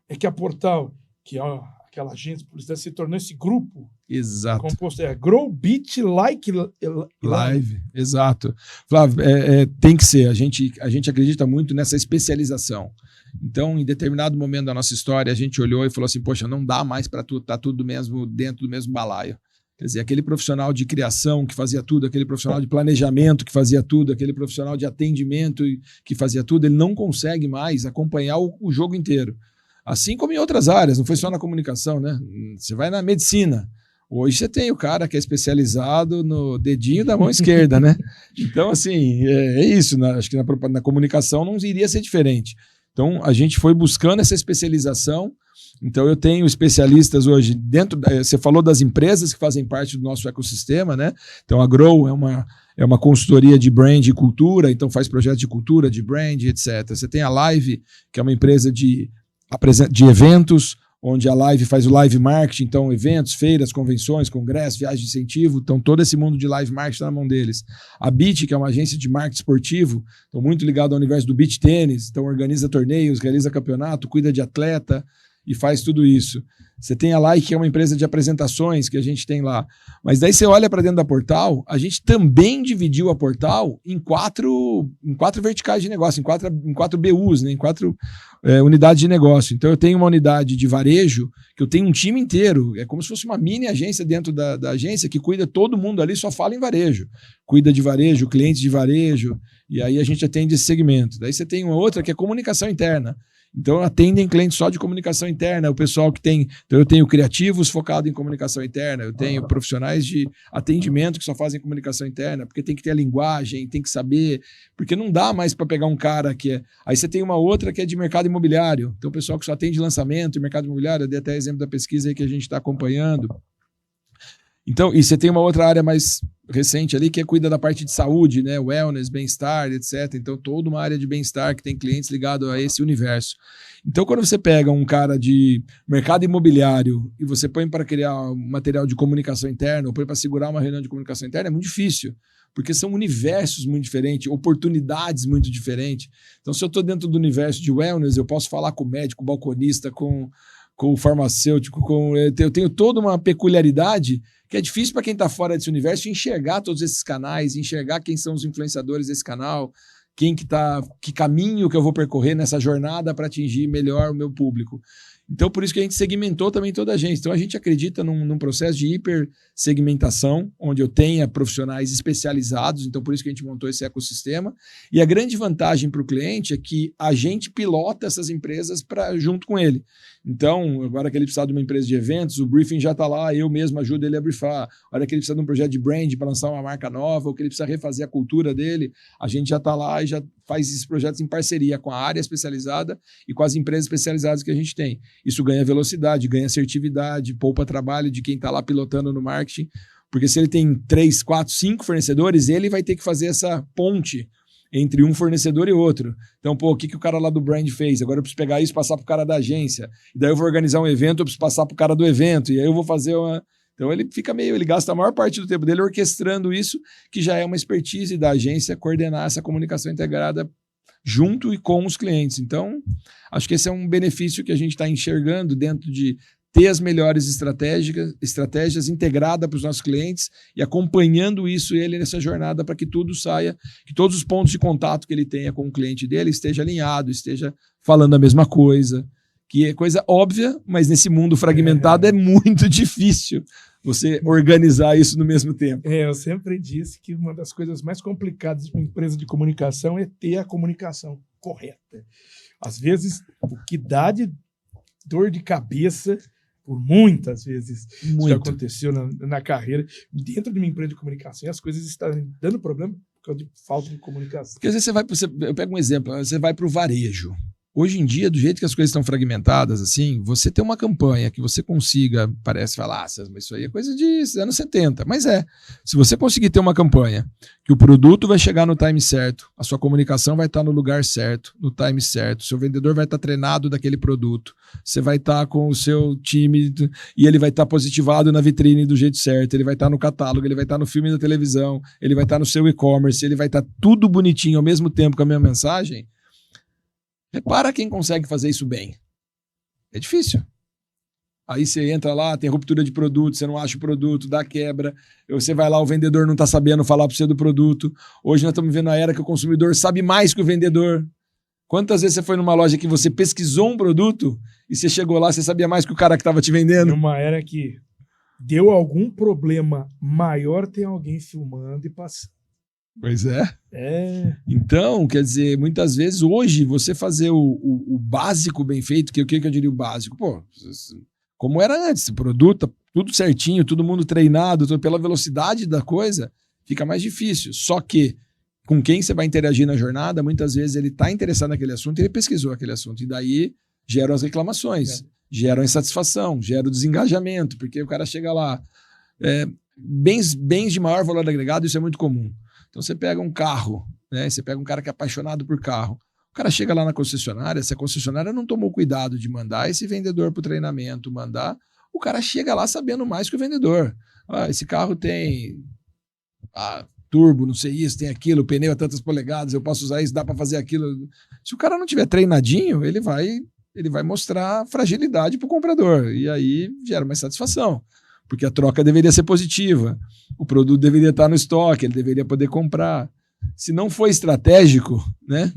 é que a Portal, que é aquela agência de publicidade, se tornou esse grupo. Exato. Composto Grow, Beat, Like Live. Exato. Flávio, tem que ser. A gente acredita muito nessa especialização. Então, em determinado momento da nossa história, a gente olhou e falou assim, poxa, não dá mais para estar tudo mesmo dentro do mesmo balaio. Quer dizer, aquele profissional de criação que fazia tudo, aquele profissional de planejamento que fazia tudo, aquele profissional de atendimento que fazia tudo, ele não consegue mais acompanhar o jogo inteiro. Assim como em outras áreas, não foi só na comunicação, né? Você vai na medicina. Hoje você tem o cara que é especializado no dedinho da mão esquerda, né? Então, assim, é isso. Acho que na comunicação não iria ser diferente. Então, a gente foi buscando essa especialização. Então, eu tenho especialistas hoje dentro... Você falou das empresas que fazem parte do nosso ecossistema, né? Então, a Grow é uma consultoria de brand e cultura, então faz projetos de cultura, de brand, etc. Você tem a Live, que é uma empresa de eventos, onde a Live faz o live marketing, então eventos, feiras, convenções, congressos, viagens de incentivo, então todo esse mundo de live marketing está na mão deles. A Beat, que é uma agência de marketing esportivo, então muito ligado ao universo do beach tênis, então organiza torneios, realiza campeonato, cuida de atleta e faz tudo isso. Você tem a Like, que é uma empresa de apresentações que a gente tem lá. Mas daí você olha para dentro da Portal, a gente também dividiu a Portal em quatro verticais de negócio, em quatro BUs, né? Em 4 unidades de negócio. Então eu tenho uma unidade de varejo, que eu tenho um time inteiro, é como se fosse uma mini agência dentro da agência que cuida, todo mundo ali só fala em varejo. Cuida de varejo, clientes de varejo, e aí a gente atende esse segmento. Daí você tem uma outra que é comunicação interna. Então, atendem clientes só de comunicação interna, o pessoal que tem... Então, eu tenho criativos focados em comunicação interna, eu tenho profissionais de atendimento que só fazem comunicação interna, porque tem que ter a linguagem, tem que saber, porque não dá mais para pegar um cara que é... Aí você tem uma outra que é de mercado imobiliário, então o pessoal que só atende lançamento e mercado imobiliário, eu dei até exemplo da pesquisa aí que a gente está acompanhando. Então, e você tem uma outra área mais recente ali que cuida da parte de saúde, né? Wellness, bem-estar, etc. Então, toda uma área de bem-estar que tem clientes ligados a esse universo. Então, quando você pega um cara de mercado imobiliário e você põe para criar um material de comunicação interna ou põe para segurar uma reunião de comunicação interna, é muito difícil, porque são universos muito diferentes, oportunidades muito diferentes. Então, se eu estou dentro do universo de wellness, eu posso falar com o médico, com o balconista, com o farmacêutico, eu tenho toda uma peculiaridade que é difícil para quem está fora desse universo enxergar todos esses canais, enxergar quem são os influenciadores desse canal, que caminho que eu vou percorrer nessa jornada para atingir melhor o meu público. Então, por isso que a gente segmentou também toda a gente. Então, a gente acredita num processo de hipersegmentação, onde eu tenha profissionais especializados. Então, por isso que a gente montou esse ecossistema. E a grande vantagem para o cliente é que a gente pilota essas empresas junto com ele. Então, agora que ele precisa de uma empresa de eventos, o briefing já está lá, eu mesmo ajudo ele a briefar. A hora que ele precisa de um projeto de brand para lançar uma marca nova, ou que ele precisa refazer a cultura dele, a gente já está lá e já faz esses projetos em parceria com a área especializada e com as empresas especializadas que a gente tem. Isso ganha velocidade, ganha assertividade, poupa trabalho de quem está lá pilotando no marketing, porque se ele tem 3, 4, 5 fornecedores, ele vai ter que fazer essa ponte entre um fornecedor e outro. Então, o que o cara lá do brand fez? Agora eu preciso pegar isso e passar para o cara da agência. E daí eu vou organizar um evento, eu preciso passar para o cara do evento. E aí eu vou fazer uma... Então ele ele gasta a maior parte do tempo dele orquestrando isso, que já é uma expertise da agência coordenar essa comunicação integrada junto e com os clientes. Então, acho que esse é um benefício que a gente está enxergando dentro de ter as melhores estratégias integradas para os nossos clientes e acompanhando ele nessa jornada para que tudo saia, que todos os pontos de contato que ele tenha com o cliente dele esteja alinhado, esteja falando a mesma coisa, que é coisa óbvia, mas nesse mundo fragmentado é muito difícil você organizar isso no mesmo tempo. Eu sempre disse que uma das coisas mais complicadas de uma empresa de comunicação é ter a comunicação correta. Às vezes, o que dá de dor de cabeça, por muitas vezes, já aconteceu na carreira, dentro de uma empresa de comunicação, as coisas estão dando problema por causa de falta de comunicação. Porque às vezes eu pego um exemplo, você vai para o varejo. Hoje em dia, do jeito que as coisas estão fragmentadas, assim, você ter uma campanha que você consiga, parece falar, mas isso aí é coisa de anos 70, mas se você conseguir ter uma campanha que o produto vai chegar no time certo, a sua comunicação vai estar no lugar certo, no time certo, o seu vendedor vai estar treinado daquele produto, você vai estar com o seu time e ele vai estar positivado na vitrine do jeito certo, ele vai estar no catálogo, ele vai estar no filme da televisão, ele vai estar no seu e-commerce, ele vai estar tudo bonitinho ao mesmo tempo com a mesma mensagem. Repara quem consegue fazer isso bem. É difícil. Aí você entra lá, tem ruptura de produto, você não acha o produto, dá quebra. Você vai lá, o vendedor não está sabendo falar para você do produto. Hoje nós estamos vivendo a era que o consumidor sabe mais que o vendedor. Quantas vezes você foi numa loja que você pesquisou um produto e você chegou lá, você sabia mais que o cara que estava te vendendo? Numa era que deu algum problema maior, tem alguém filmando e passando. Pois é. Então, quer dizer, muitas vezes hoje você fazer o básico bem feito, o que eu diria o básico? Pô, como era antes, o produto, tudo certinho, todo mundo treinado, pela velocidade da coisa, fica mais difícil. Só que com quem você vai interagir na jornada, muitas vezes ele está interessado naquele assunto e ele pesquisou aquele assunto. E daí geram as reclamações, geram a insatisfação, geram o desengajamento, porque o cara chega lá. Bens de maior valor agregado, isso é muito comum. Então você pega um carro, né? Você pega um cara que é apaixonado por carro. O cara chega lá na concessionária, se a concessionária não tomou cuidado de mandar esse vendedor para o treinamento, o cara chega lá sabendo mais que o vendedor. Esse carro tem turbo, não sei isso, tem aquilo, o pneu a tantas polegadas, eu posso usar isso, dá para fazer aquilo. Se o cara não tiver treinadinho, ele vai mostrar fragilidade para o comprador. E aí gera mais satisfação. Porque a troca deveria ser positiva, o produto deveria estar no estoque, ele deveria poder comprar. Se não for estratégico, né,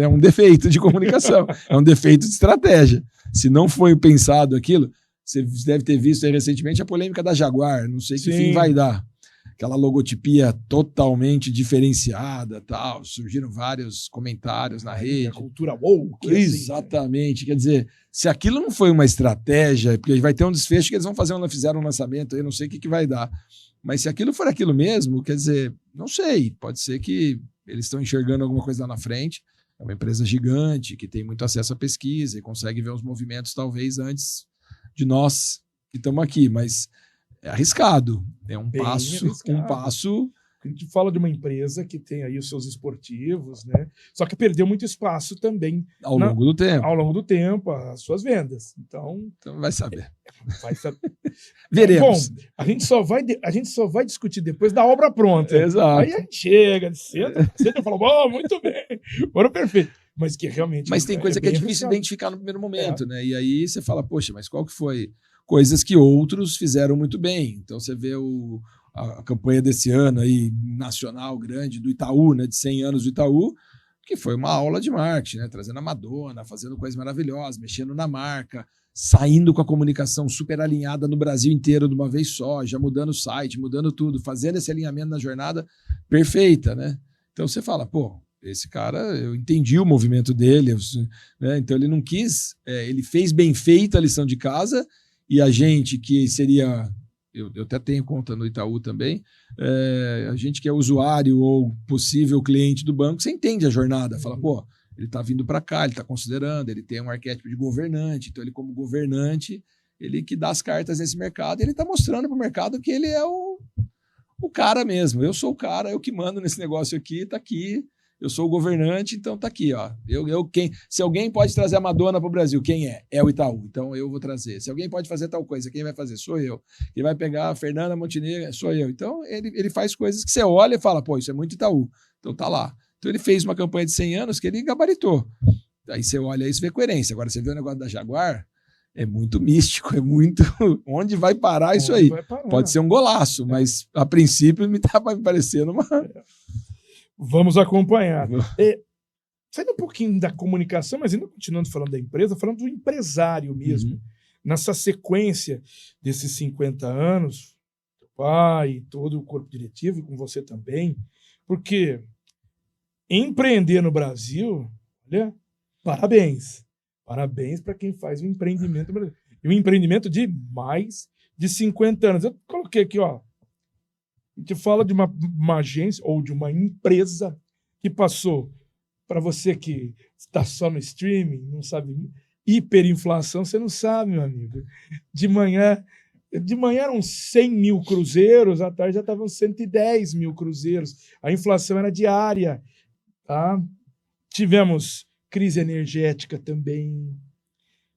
é um defeito de comunicação, é um defeito de estratégia. Se não foi pensado aquilo, você deve ter visto aí recentemente a polêmica da Jaguar, não sei que fim vai dar. Aquela logotipia totalmente diferenciada, tal. Surgiram vários comentários na rede. A cultura woke. Exatamente. Quer dizer, se aquilo não foi uma estratégia, porque vai ter um desfecho que eles vão fazer, fizeram um lançamento aí, não sei o que vai dar. Mas se aquilo for aquilo mesmo, quer dizer, não sei, pode ser que eles estão enxergando alguma coisa lá na frente. É uma empresa gigante que tem muito acesso à pesquisa e consegue ver os movimentos talvez antes de nós que estamos aqui, mas é arriscado, é um passo. A gente fala de uma empresa que tem aí os seus esportivos, né? Só que perdeu muito espaço também ao longo do tempo, as suas vendas. Então vai saber. Veremos. Bom, a gente só vai discutir depois da obra pronta. Exato. Aí a gente chega, senta e fala, muito bem, foram perfeito. Mas que realmente... Mas tem coisa que é difícil identificar no primeiro momento, né? E aí você fala, poxa, mas qual que foi? Coisas que outros fizeram muito bem. Então você vê a campanha desse ano aí, nacional grande, do Itaú, né, de 100 anos do Itaú, que foi uma aula de marketing, né? Trazendo a Madonna, fazendo coisas maravilhosas, mexendo na marca, saindo com a comunicação super alinhada no Brasil inteiro de uma vez só, já mudando o site, mudando tudo, fazendo esse alinhamento na jornada perfeita, né? Então você fala, pô, esse cara, eu entendi o movimento dele, né? Então ele não quis, ele fez bem feita a lição de casa, e a gente que seria, eu até tenho conta no Itaú também, a gente que é usuário ou possível cliente do banco, você entende a jornada, fala, pô, ele está vindo para cá, ele está considerando, ele tem um arquétipo de governante, então ele como governante, ele que dá as cartas nesse mercado, ele está mostrando para o mercado que ele é o cara mesmo, eu sou o cara, eu que mando nesse negócio aqui, está aqui, eu sou o governante, então tá aqui, ó. Se alguém pode trazer a Madonna para o Brasil, quem é? É o Itaú, então eu vou trazer. Se alguém pode fazer tal coisa, quem vai fazer? Sou eu. Quem vai pegar a Fernanda Montenegro, sou eu. Então ele faz coisas que você olha e fala, pô, isso é muito Itaú. Então tá lá. Então ele fez uma campanha de 100 anos que ele gabaritou. Aí você olha isso e vê coerência. Agora você vê o negócio da Jaguar, é muito místico, é muito... Onde vai parar isso aí? Pode ser um golaço, mas a princípio me tá parecendo uma... Vamos acompanhar. Saindo um pouquinho da comunicação, mas ainda continuando falando da empresa, falando do empresário mesmo. Nessa sequência desses 50 anos, do pai, todo o corpo diretivo, e com você também, porque empreender no Brasil, olha, parabéns. Parabéns para quem faz um empreendimento no Brasil. E um empreendimento de mais de 50 anos. Eu coloquei aqui, ó. A gente fala de uma agência ou de uma empresa que passou, para você que está só no streaming, não sabe, hiperinflação, você não sabe, meu amigo. De manhã eram 100 mil cruzeiros, à tarde já estavam 110 mil cruzeiros. A inflação era diária. Tá? Tivemos crise energética também,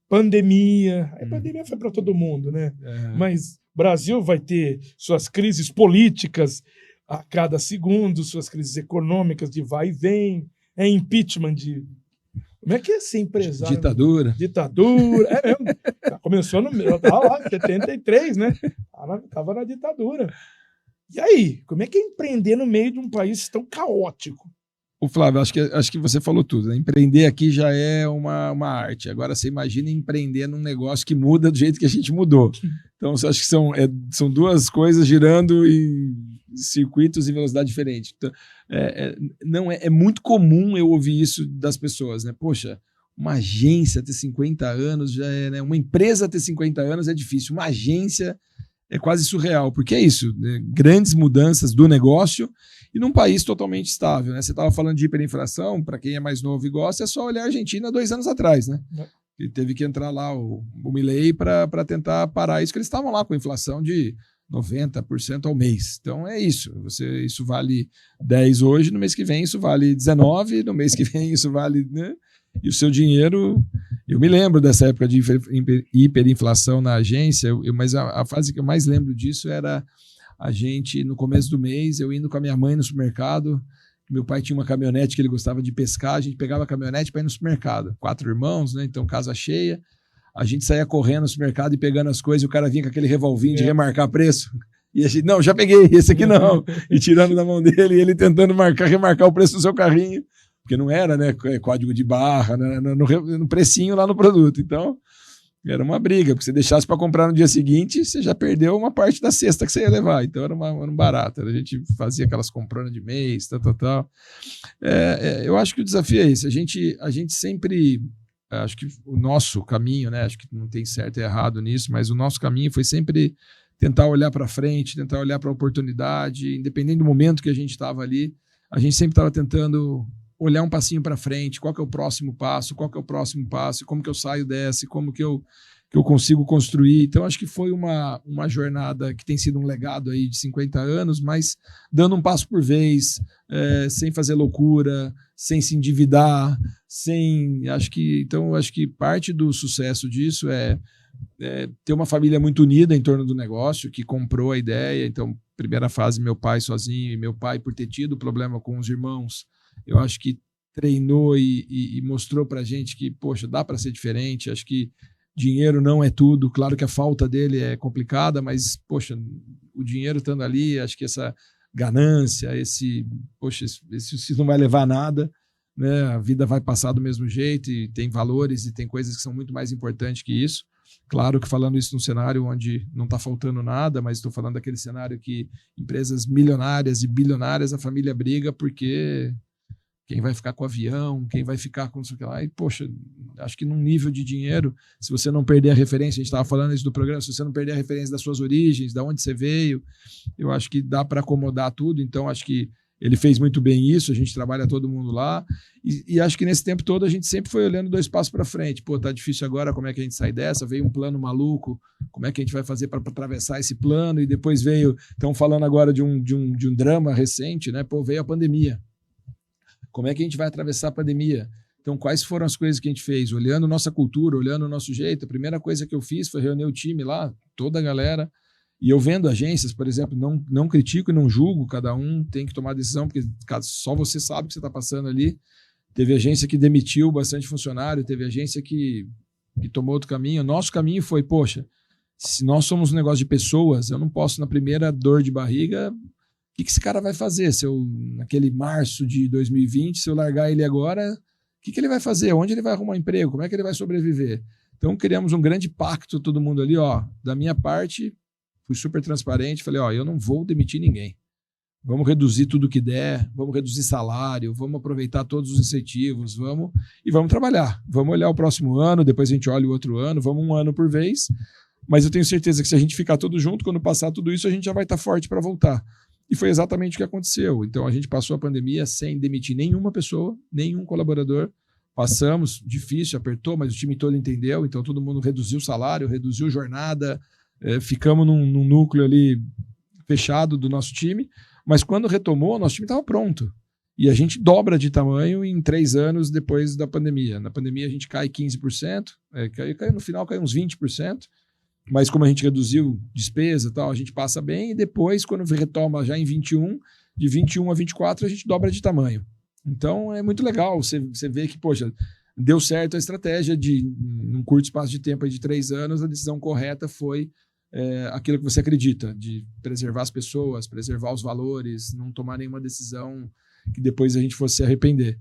pandemia. A pandemia foi para todo mundo, né? Mas o Brasil vai ter suas crises políticas a cada segundo, suas crises econômicas de vai e vem, impeachment de... Como é que é ser empresário? Ditadura. Ditadura, é mesmo. Começou eu estava lá, 73, né? Estava na ditadura. E aí, como é que é empreender no meio de um país tão caótico? O Flávio, acho que você falou tudo, né? Empreender aqui já é uma arte. Agora você imagina empreender num negócio que muda do jeito que a gente mudou. Então, eu acho que são duas coisas girando em circuitos e velocidade diferente. Então, é muito comum eu ouvir isso das pessoas, né? Poxa, uma agência ter 50 anos já é, né? Uma empresa ter 50 anos é difícil. Uma agência é quase surreal, porque é isso, né? Grandes mudanças do negócio e num país totalmente estável, né? Você estava falando de hiperinflação, para quem é mais novo e gosta, é só olhar a Argentina 2 anos atrás, né? E teve que entrar lá o Milei para tentar parar isso, que eles estavam lá com inflação de 90% ao mês. Então é isso, isso vale 10 hoje, no mês que vem isso vale 19, no mês que vem isso vale... Né? E o seu dinheiro... Eu me lembro dessa época de hiperinflação na agência, mas a fase que eu mais lembro disso era a gente, no começo do mês, eu indo com a minha mãe no supermercado, meu pai tinha uma caminhonete que ele gostava de pescar, a gente pegava a caminhonete para ir no supermercado. 4 irmãos, né? Então casa cheia, a gente saía correndo no supermercado e pegando as coisas, e o cara vinha com aquele revolvinho de remarcar preço, e a gente, não, já peguei, esse aqui não, e tirando da mão dele, e ele tentando remarcar o preço do seu carrinho, porque não era, né, código de barra, né, no precinho lá no produto. Então, era uma briga, porque se deixasse para comprar no dia seguinte, você já perdeu uma parte da cesta que você ia levar. Então, era um barato. A gente fazia aquelas compronas de mês, tal. Eu acho que o desafio é esse. A gente sempre... Acho que o nosso caminho, né, acho que não tem certo e errado nisso, mas o nosso caminho foi sempre tentar olhar para frente, tentar olhar para a oportunidade, independente do momento que a gente estava ali, a gente sempre estava tentando olhar um passinho para frente, qual que é o próximo passo, como que eu saio dessa, como que eu consigo construir. Então, acho que foi uma jornada que tem sido um legado aí de 50 anos, mas dando um passo por vez, sem fazer loucura, sem se endividar, acho que parte do sucesso disso é ter uma família muito unida em torno do negócio, que comprou a ideia. Então, primeira fase, meu pai sozinho, e meu pai, por ter tido problema com os irmãos, eu acho que treinou e mostrou pra gente que, poxa, dá para ser diferente. Acho que dinheiro não é tudo. Claro que a falta dele é complicada, mas, poxa, o dinheiro estando ali, acho que essa ganância, poxa, esse não vai levar a nada, né? A vida vai passar do mesmo jeito e tem valores e tem coisas que são muito mais importantes que isso. Claro que falando isso num cenário onde não está faltando nada, mas estou falando daquele cenário que empresas milionárias e bilionárias, a família briga porque quem vai ficar com o avião, quem vai ficar com isso que lá. E, poxa, acho que num nível de dinheiro, se você não perder a referência, a gente estava falando isso do programa, se você não perder a referência das suas origens, de onde você veio, eu acho que dá para acomodar tudo. Então, acho que ele fez muito bem isso, a gente trabalha todo mundo lá. E acho que nesse tempo todo a gente sempre foi olhando 2 passos para frente. Pô, tá difícil agora, como é que a gente sai dessa? Veio um plano maluco, como é que a gente vai fazer para atravessar esse plano? E depois estão falando agora de um drama recente, né? Pô, veio a pandemia. Como é que a gente vai atravessar a pandemia? Então, quais foram as coisas que a gente fez? Olhando nossa cultura, olhando o nosso jeito, a primeira coisa que eu fiz foi reunir o time lá, toda a galera, e eu vendo agências, por exemplo, não critico e não julgo, cada um tem que tomar decisão, porque só você sabe o que você está passando ali. Teve agência que demitiu bastante funcionário, teve agência que tomou outro caminho. Nosso caminho foi, poxa, se nós somos um negócio de pessoas, eu não posso, na primeira dor de barriga, o que esse cara vai fazer? Se eu, naquele março de 2020, se eu largar ele agora, o que ele vai fazer? Onde ele vai arrumar emprego? Como é que ele vai sobreviver? Então, criamos um grande pacto, todo mundo ali, ó, da minha parte, fui super transparente, falei, ó, eu não vou demitir ninguém. Vamos reduzir tudo que der, vamos reduzir salário, vamos aproveitar todos os incentivos, vamos trabalhar. Vamos olhar o próximo ano, depois a gente olha o outro ano, vamos um ano por vez, mas eu tenho certeza que se a gente ficar todo junto, quando passar tudo isso, a gente já vai estar forte para voltar. E foi exatamente o que aconteceu. Então, a gente passou a pandemia sem demitir nenhuma pessoa, nenhum colaborador. Passamos, difícil, apertou, mas o time todo entendeu. Então, todo mundo reduziu o salário, reduziu jornada, ficamos num núcleo ali fechado do nosso time. Mas quando retomou, nosso time estava pronto. E a gente dobra de tamanho em 3 anos depois da pandemia. Na pandemia, a gente cai 15%, no final cai uns 20%. Mas como a gente reduziu despesa e tal, a gente passa bem, e depois, quando retoma já em 21, de 21 a 24, a gente dobra de tamanho. Então, é muito legal você ver que, poxa, deu certo a estratégia de, num curto espaço de tempo aí de 3 anos, a decisão correta foi aquilo que você acredita, de preservar as pessoas, preservar os valores, não tomar nenhuma decisão que depois a gente fosse se arrepender.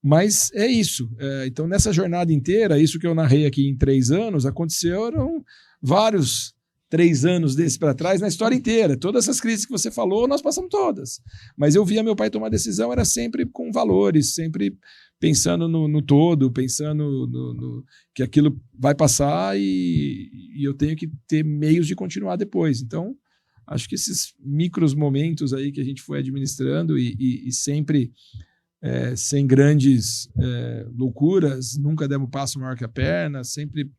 Mas é isso. Então, nessa jornada inteira, isso que eu narrei aqui em 3 anos, aconteceram vários 3 anos desses para trás na história inteira. Todas essas crises que você falou, nós passamos todas. Mas eu via meu pai tomar decisão, era sempre com valores, sempre pensando no todo, pensando no que aquilo vai passar e eu tenho que ter meios de continuar depois. Então, acho que esses micros momentos aí que a gente foi administrando e sempre sem grandes loucuras, nunca demos passo maior que a perna, sempre...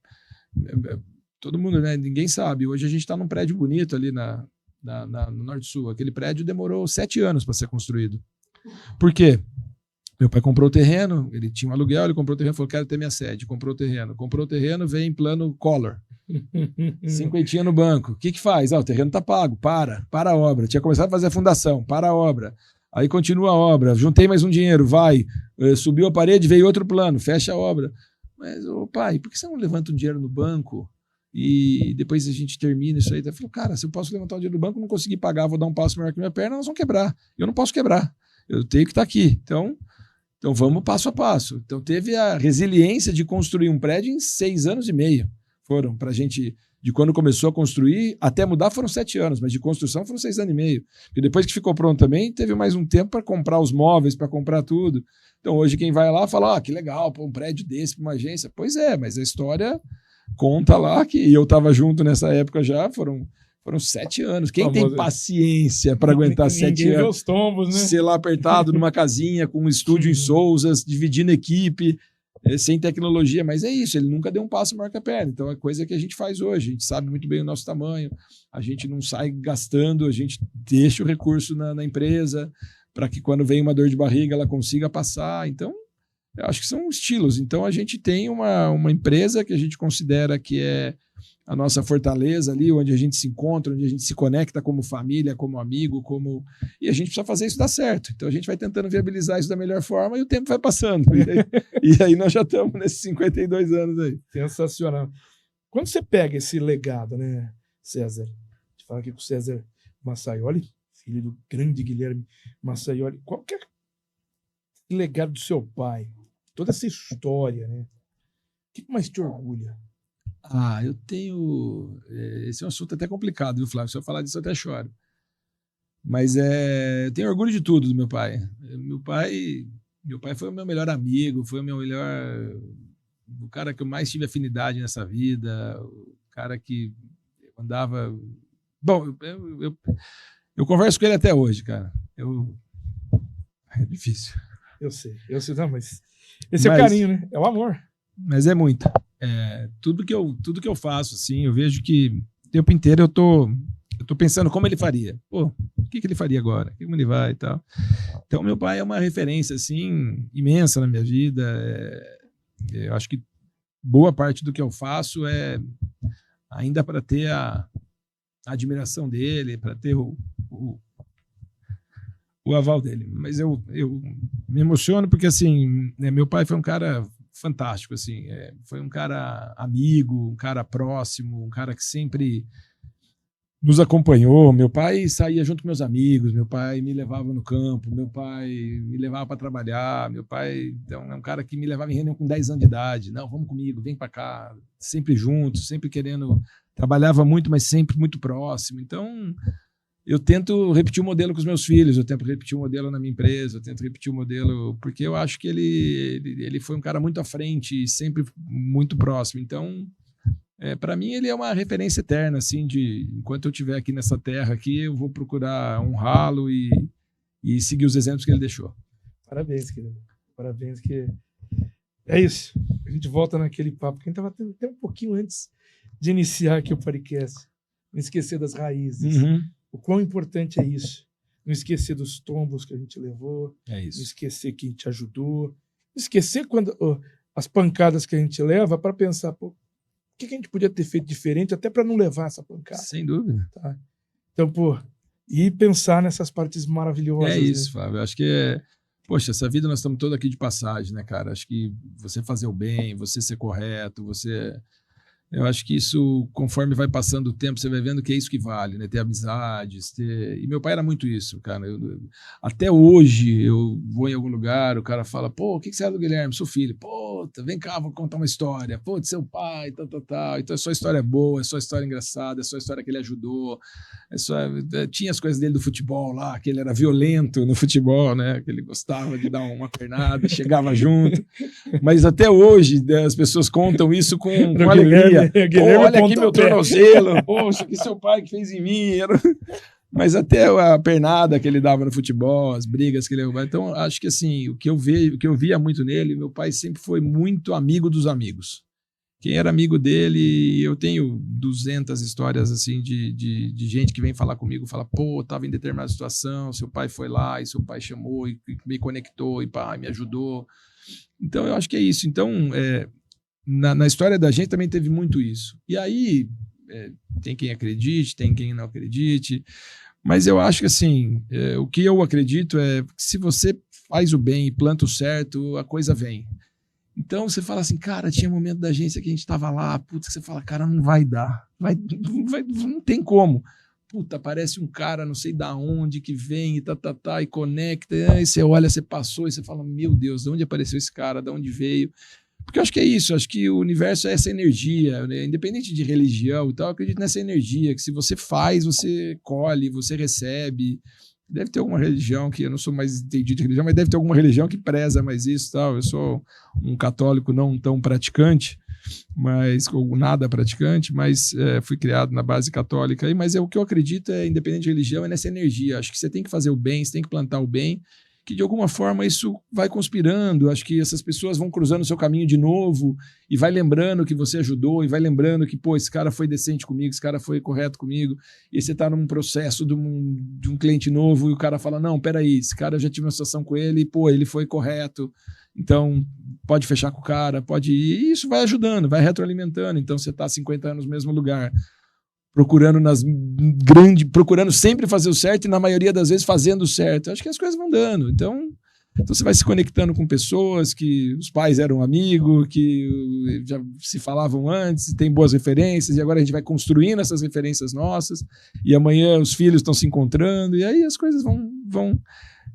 Todo mundo, né? Ninguém sabe. Hoje a gente está num prédio bonito ali no Norte-Sul. Aquele prédio demorou 7 anos para ser construído. Por quê? Meu pai comprou o terreno, ele tinha um aluguel, ele comprou o terreno, falou, quero ter minha sede. Comprou o terreno, veio em plano Collor. 50 no banco. O que faz? O terreno está pago. Para a obra. Tinha começado a fazer a fundação. Para a obra. Aí continua a obra. Juntei mais um dinheiro. Vai. Subiu a parede, veio outro plano. Fecha a obra. Mas, pai, por que você não levanta um dinheiro no banco e depois a gente termina isso aí? Ele falou, cara, se eu posso levantar o dinheiro do banco, não conseguir pagar, vou dar um passo maior que minha perna, nós vamos quebrar. Eu não posso quebrar. Eu tenho que estar aqui. Então vamos passo a passo. Então teve a resiliência de construir um prédio em 6 anos e meio. Foram para a gente, de quando começou a construir, até mudar foram 7 anos, mas de construção foram 6 anos e meio. E depois que ficou pronto também, teve mais um tempo para comprar os móveis, para comprar tudo. Então hoje quem vai lá fala, que legal, pô, um prédio desse para uma agência. Pois é, mas a história conta lá que eu estava junto nessa época já, foram 7 anos. Quem tem paciência para aguentar 7 anos? Vê os tombos, né? Ser lá apertado numa casinha com um estúdio em Souzas, dividindo equipe, sem tecnologia, mas é isso, ele nunca deu um passo maior que a perna. Então é coisa que a gente faz hoje, a gente sabe muito bem o nosso tamanho, a gente não sai gastando, a gente deixa o recurso na empresa para que quando vem uma dor de barriga ela consiga passar. Então eu acho que são estilos. Então a gente tem uma empresa que a gente considera que é a nossa fortaleza ali, onde a gente se encontra, onde a gente se conecta como família, como amigo, e a gente precisa fazer isso dar certo. Então a gente vai tentando viabilizar isso da melhor forma e o tempo vai passando. E aí nós já estamos nesses 52 anos aí. Sensacional. Quando você pega esse legado, né, César? Te falo aqui com o César Massaioli, filho do grande Guilherme Massaioli. Qual que é legado do seu pai, toda essa história, né? O que mais te orgulha? Eu tenho... Esse é um assunto até complicado, viu, Flávio? Se eu falar disso, eu até choro. Mas eu tenho orgulho de tudo do meu pai. Meu pai foi o meu melhor amigo, foi o cara que eu mais tive afinidade nessa vida, o cara que andava... Bom, eu converso com ele até hoje, cara. É difícil. Eu sei, não, mas esse é o carinho, né? É o amor. Mas é muito. Tudo que eu faço, assim, eu vejo que o tempo inteiro eu tô pensando como ele faria. Pô, o que ele faria agora? Como ele vai e tal. Então, meu pai é uma referência, assim, imensa na minha vida. Eu acho que boa parte do que eu faço é ainda para ter a admiração dele, para ter o aval dele. Mas eu me emociono porque, assim, meu pai foi um cara fantástico, assim, foi um cara amigo, um cara próximo, um cara que sempre nos acompanhou. Meu pai saía junto com meus amigos, meu pai me levava no campo, meu pai me levava para trabalhar, meu pai então, é um cara que me levava em reunião com 10 anos de idade. Não, vamos comigo, vem para cá, sempre juntos, sempre querendo, trabalhava muito, mas sempre muito próximo. Então, eu tento repetir o modelo com os meus filhos, eu tento repetir o modelo na minha empresa, eu tento repetir o modelo, porque eu acho que ele foi um cara muito à frente e sempre muito próximo. Então, para mim, ele é uma referência eterna, assim, enquanto eu estiver aqui nessa terra, aqui, eu vou procurar honrá-lo e seguir os exemplos que ele deixou. Parabéns, querido. Parabéns, que é isso. A gente volta naquele papo que a gente estava tendo até um pouquinho antes de iniciar aqui o podcast. Não esquecer das raízes. Uhum. O quão importante é isso. Não esquecer dos tombos que a gente levou. É isso. Não esquecer quem te ajudou. Não esquecer as pancadas que a gente leva para pensar, pô, o que a gente podia ter feito diferente até para não levar essa pancada. Sem dúvida. Tá? Então, pô, e pensar nessas partes maravilhosas. É isso, né? Flávio. Eu acho que poxa, essa vida nós estamos todos aqui de passagem, né, cara? Acho que você fazer o bem, você ser correto, eu acho que isso, conforme vai passando o tempo, você vai vendo que é isso que vale, né? Ter amizades, E meu pai era muito isso, cara. Até hoje, eu vou em algum lugar, o cara fala, pô, o que você é do Guilherme? Sou filho. Pô, vem cá, vou contar uma história. Pô, de seu pai, tal. Então é só história boa, é só história engraçada, é só história que ele ajudou. Tinha as coisas dele do futebol lá, que ele era violento no futebol, né? Que ele gostava de dar uma pernada, chegava junto. Mas até hoje, as pessoas contam isso com alegria. Olha aqui meu tornozelo, poxa, que seu pai que fez em mim. Mas até a pernada que ele dava no futebol, as brigas que ele levava. Então, acho que assim, o que eu via muito nele, meu pai sempre foi muito amigo dos amigos. Quem era amigo dele, eu tenho 200 histórias assim de gente que vem falar comigo, fala, pô, estava em determinada situação, seu pai foi lá e seu pai chamou e me conectou e pá, me ajudou. Então, eu acho que é isso. Então, na história da gente também teve muito isso. E aí, tem quem acredite, tem quem não acredite, mas eu acho que assim, o que eu acredito é que se você faz o bem e planta o certo, a coisa vem. Então você fala assim, cara, tinha momento da agência que a gente estava lá, putz, você fala, cara, não vai dar, não tem como. Puta, aparece um cara, não sei da onde, que vem e e conecta, e aí você olha, você passou e você fala, meu Deus, de onde apareceu esse cara, de onde veio? Porque eu acho que é isso, acho que o universo é essa energia, né? Independente de religião e tal, eu acredito nessa energia, que se você faz, você colhe, você recebe. Deve ter alguma religião que, eu não sou mais entendido de religião, mas deve ter alguma religião que preza mais isso e tal. Eu sou um católico não tão praticante, ou nada praticante, mas fui criado na base católica. Mas o que eu acredito independente de religião, é nessa energia. Acho que você tem que fazer o bem, você tem que plantar o bem, que de alguma forma isso vai conspirando. Acho que essas pessoas vão cruzando o seu caminho de novo e vai lembrando que você ajudou e vai lembrando que, pô, esse cara foi decente comigo, esse cara foi correto comigo, e você está num processo de um cliente novo e o cara fala, não, peraí, esse cara, eu já tive uma situação com ele e, pô, ele foi correto, então pode fechar com o cara, pode ir, e isso vai ajudando, vai retroalimentando. Então você está há 50 anos no mesmo lugar, procurando sempre fazer o certo e na maioria das vezes fazendo o certo. Acho que as coisas vão dando. Então você vai se conectando com pessoas que os pais eram amigos, que já se falavam antes, tem boas referências, e agora a gente vai construindo essas referências nossas, e amanhã os filhos estão se encontrando, e aí as coisas vão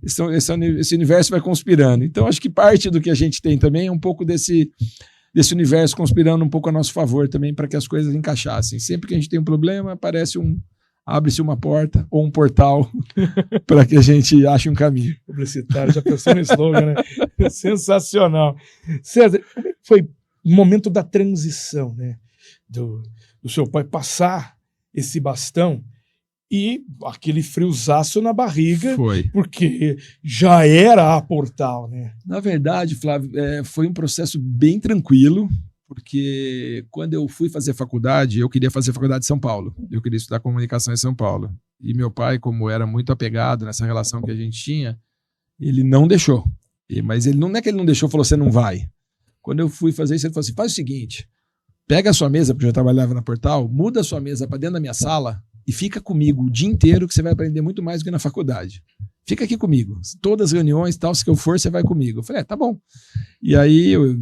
esse universo vai conspirando. Então, acho que parte do que a gente tem também é um pouco desse universo conspirando um pouco a nosso favor também, para que as coisas encaixassem. Sempre que a gente tem um problema, abre-se uma porta ou um portal para que a gente ache um caminho. Publicitário, já pensou no slogan, né? Sensacional. César, como é que foi o momento da transição, né? Do seu pai passar esse bastão e aquele friozaço na barriga, Foi. Porque já era a Portal, né? Na verdade, Flávio, foi um processo bem tranquilo, porque quando eu fui fazer faculdade, eu queria fazer faculdade em São Paulo. Eu queria estudar comunicação em São Paulo. E meu pai, como era muito apegado nessa relação que a gente tinha, ele não deixou. Mas ele não é que ele não deixou, falou, você não vai. Quando eu fui fazer isso, ele falou assim, faz o seguinte, pega a sua mesa, porque eu já trabalhava na Portal, muda a sua mesa para dentro da minha sala e fica comigo o dia inteiro que você vai aprender muito mais do que na faculdade. Fica aqui comigo. Todas as reuniões, tal, se eu for, você vai comigo. Eu falei, tá bom. E aí eu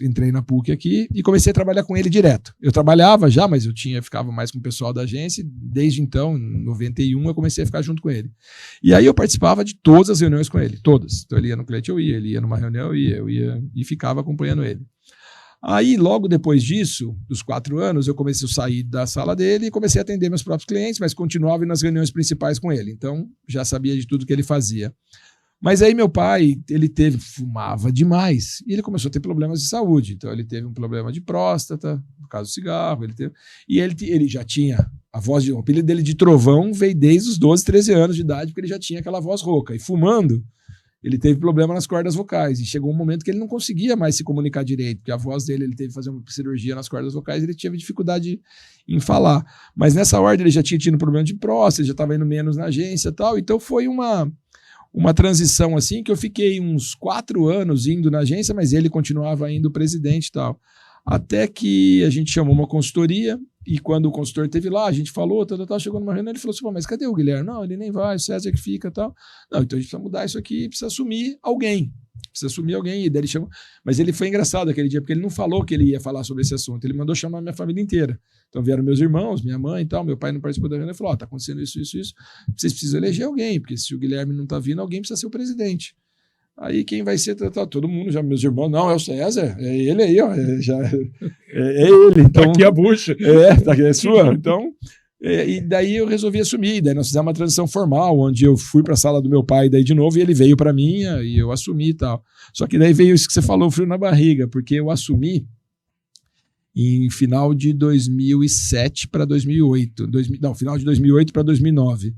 entrei na PUC aqui e comecei a trabalhar com ele direto. Eu trabalhava já, mas eu ficava mais com o pessoal da agência. Desde então, em 91, eu comecei a ficar junto com ele. E aí eu participava de todas as reuniões com ele, todas. Então ele ia no cliente, ele ia numa reunião, eu ia e ficava acompanhando ele. Aí, logo depois disso, dos 4 anos, eu comecei a sair da sala dele e comecei a atender meus próprios clientes, mas continuava indo nas reuniões principais com ele. Então, já sabia de tudo que ele fazia. Mas aí meu pai, fumava demais e ele começou a ter problemas de saúde. Então, ele teve um problema de próstata, no caso do cigarro. Ele já tinha o apelido dele de Trovão veio desde os 12, 13 anos de idade, porque ele já tinha aquela voz rouca. E fumando, ele teve problema nas cordas vocais e chegou um momento que ele não conseguia mais se comunicar direito, porque a voz dele, ele teve que fazer uma cirurgia nas cordas vocais e ele teve dificuldade em falar. Mas nessa ordem ele já tinha tido problema de próstata, ele já estava indo menos na agência e tal, então foi uma transição assim que eu fiquei uns 4 anos indo na agência, mas ele continuava indo presidente e tal. Até que a gente chamou uma consultoria e quando o consultor esteve lá, a gente falou, chegou numa reunião, ele falou assim, mas cadê o Guilherme? Não, ele nem vai, o César que fica e tal. Não, então a gente precisa mudar isso aqui, precisa assumir alguém. E daí ele chamou. Mas ele foi engraçado aquele dia, porque ele não falou que ele ia falar sobre esse assunto, ele mandou chamar a minha família inteira. Então vieram meus irmãos, minha mãe e tal, meu pai não participou da reunião, ele falou, tá acontecendo isso. Vocês precisam eleger alguém, porque se o Guilherme não tá vindo, alguém precisa ser o presidente. Aí quem vai ser, todo mundo, já meus irmãos, não, é o César, é ele aí, ó, é ele. Então, tá aqui a bucha. É sua, então, e daí eu resolvi assumir, daí nós fizemos uma transição formal, onde eu fui para a sala do meu pai, daí de novo, e ele veio para mim, e eu assumi e tal. Só que daí veio isso que você falou, frio na barriga, porque eu assumi em final de 2007 para 2008, final de 2008 para 2009.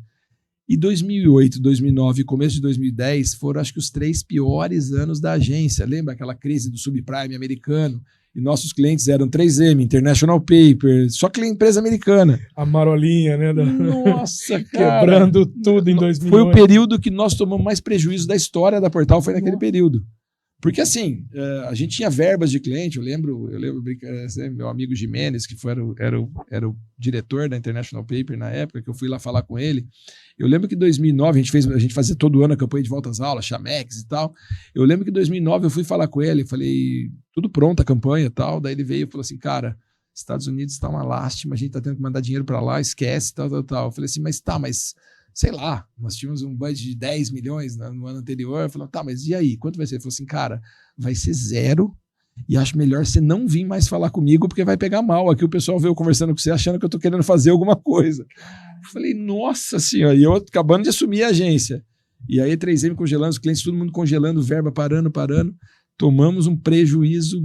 E 2008, 2009 e começo de 2010 foram, acho que, os 3 piores anos da agência. Lembra aquela crise do subprime americano? E nossos clientes eram 3M, International Paper, só que empresa americana. A marolinha, né? Nossa, cara. Quebrando tudo em 2008. Foi o período que nós tomamos mais prejuízo da história da Portal, foi naquele período. Porque, assim, a gente tinha verbas de cliente, eu lembro meu amigo Jimenez, que era o diretor da International Paper na época, que eu fui lá falar com ele. Eu lembro que em 2009, a gente fazia todo ano a campanha de volta às aulas, Chamex e tal. Eu lembro que em 2009 eu fui falar com ele, falei, tudo pronto a campanha e tal. Daí ele veio e falou assim, cara, Estados Unidos está uma lástima, a gente está tendo que mandar dinheiro para lá, esquece, tal. Eu falei assim, mas sei lá, nós tínhamos um budget de 10 milhões no ano anterior. Eu falei, tá, mas e aí? Quanto vai ser? Ele falou assim, cara, vai ser 0 e acho melhor você não vir mais falar comigo porque vai pegar mal. Aqui o pessoal veio conversando com você achando que eu tô querendo fazer alguma coisa. Eu falei, nossa senhora, e eu acabando de assumir a agência. E aí 3M congelando, os clientes, todo mundo congelando, verba parando. Tomamos um prejuízo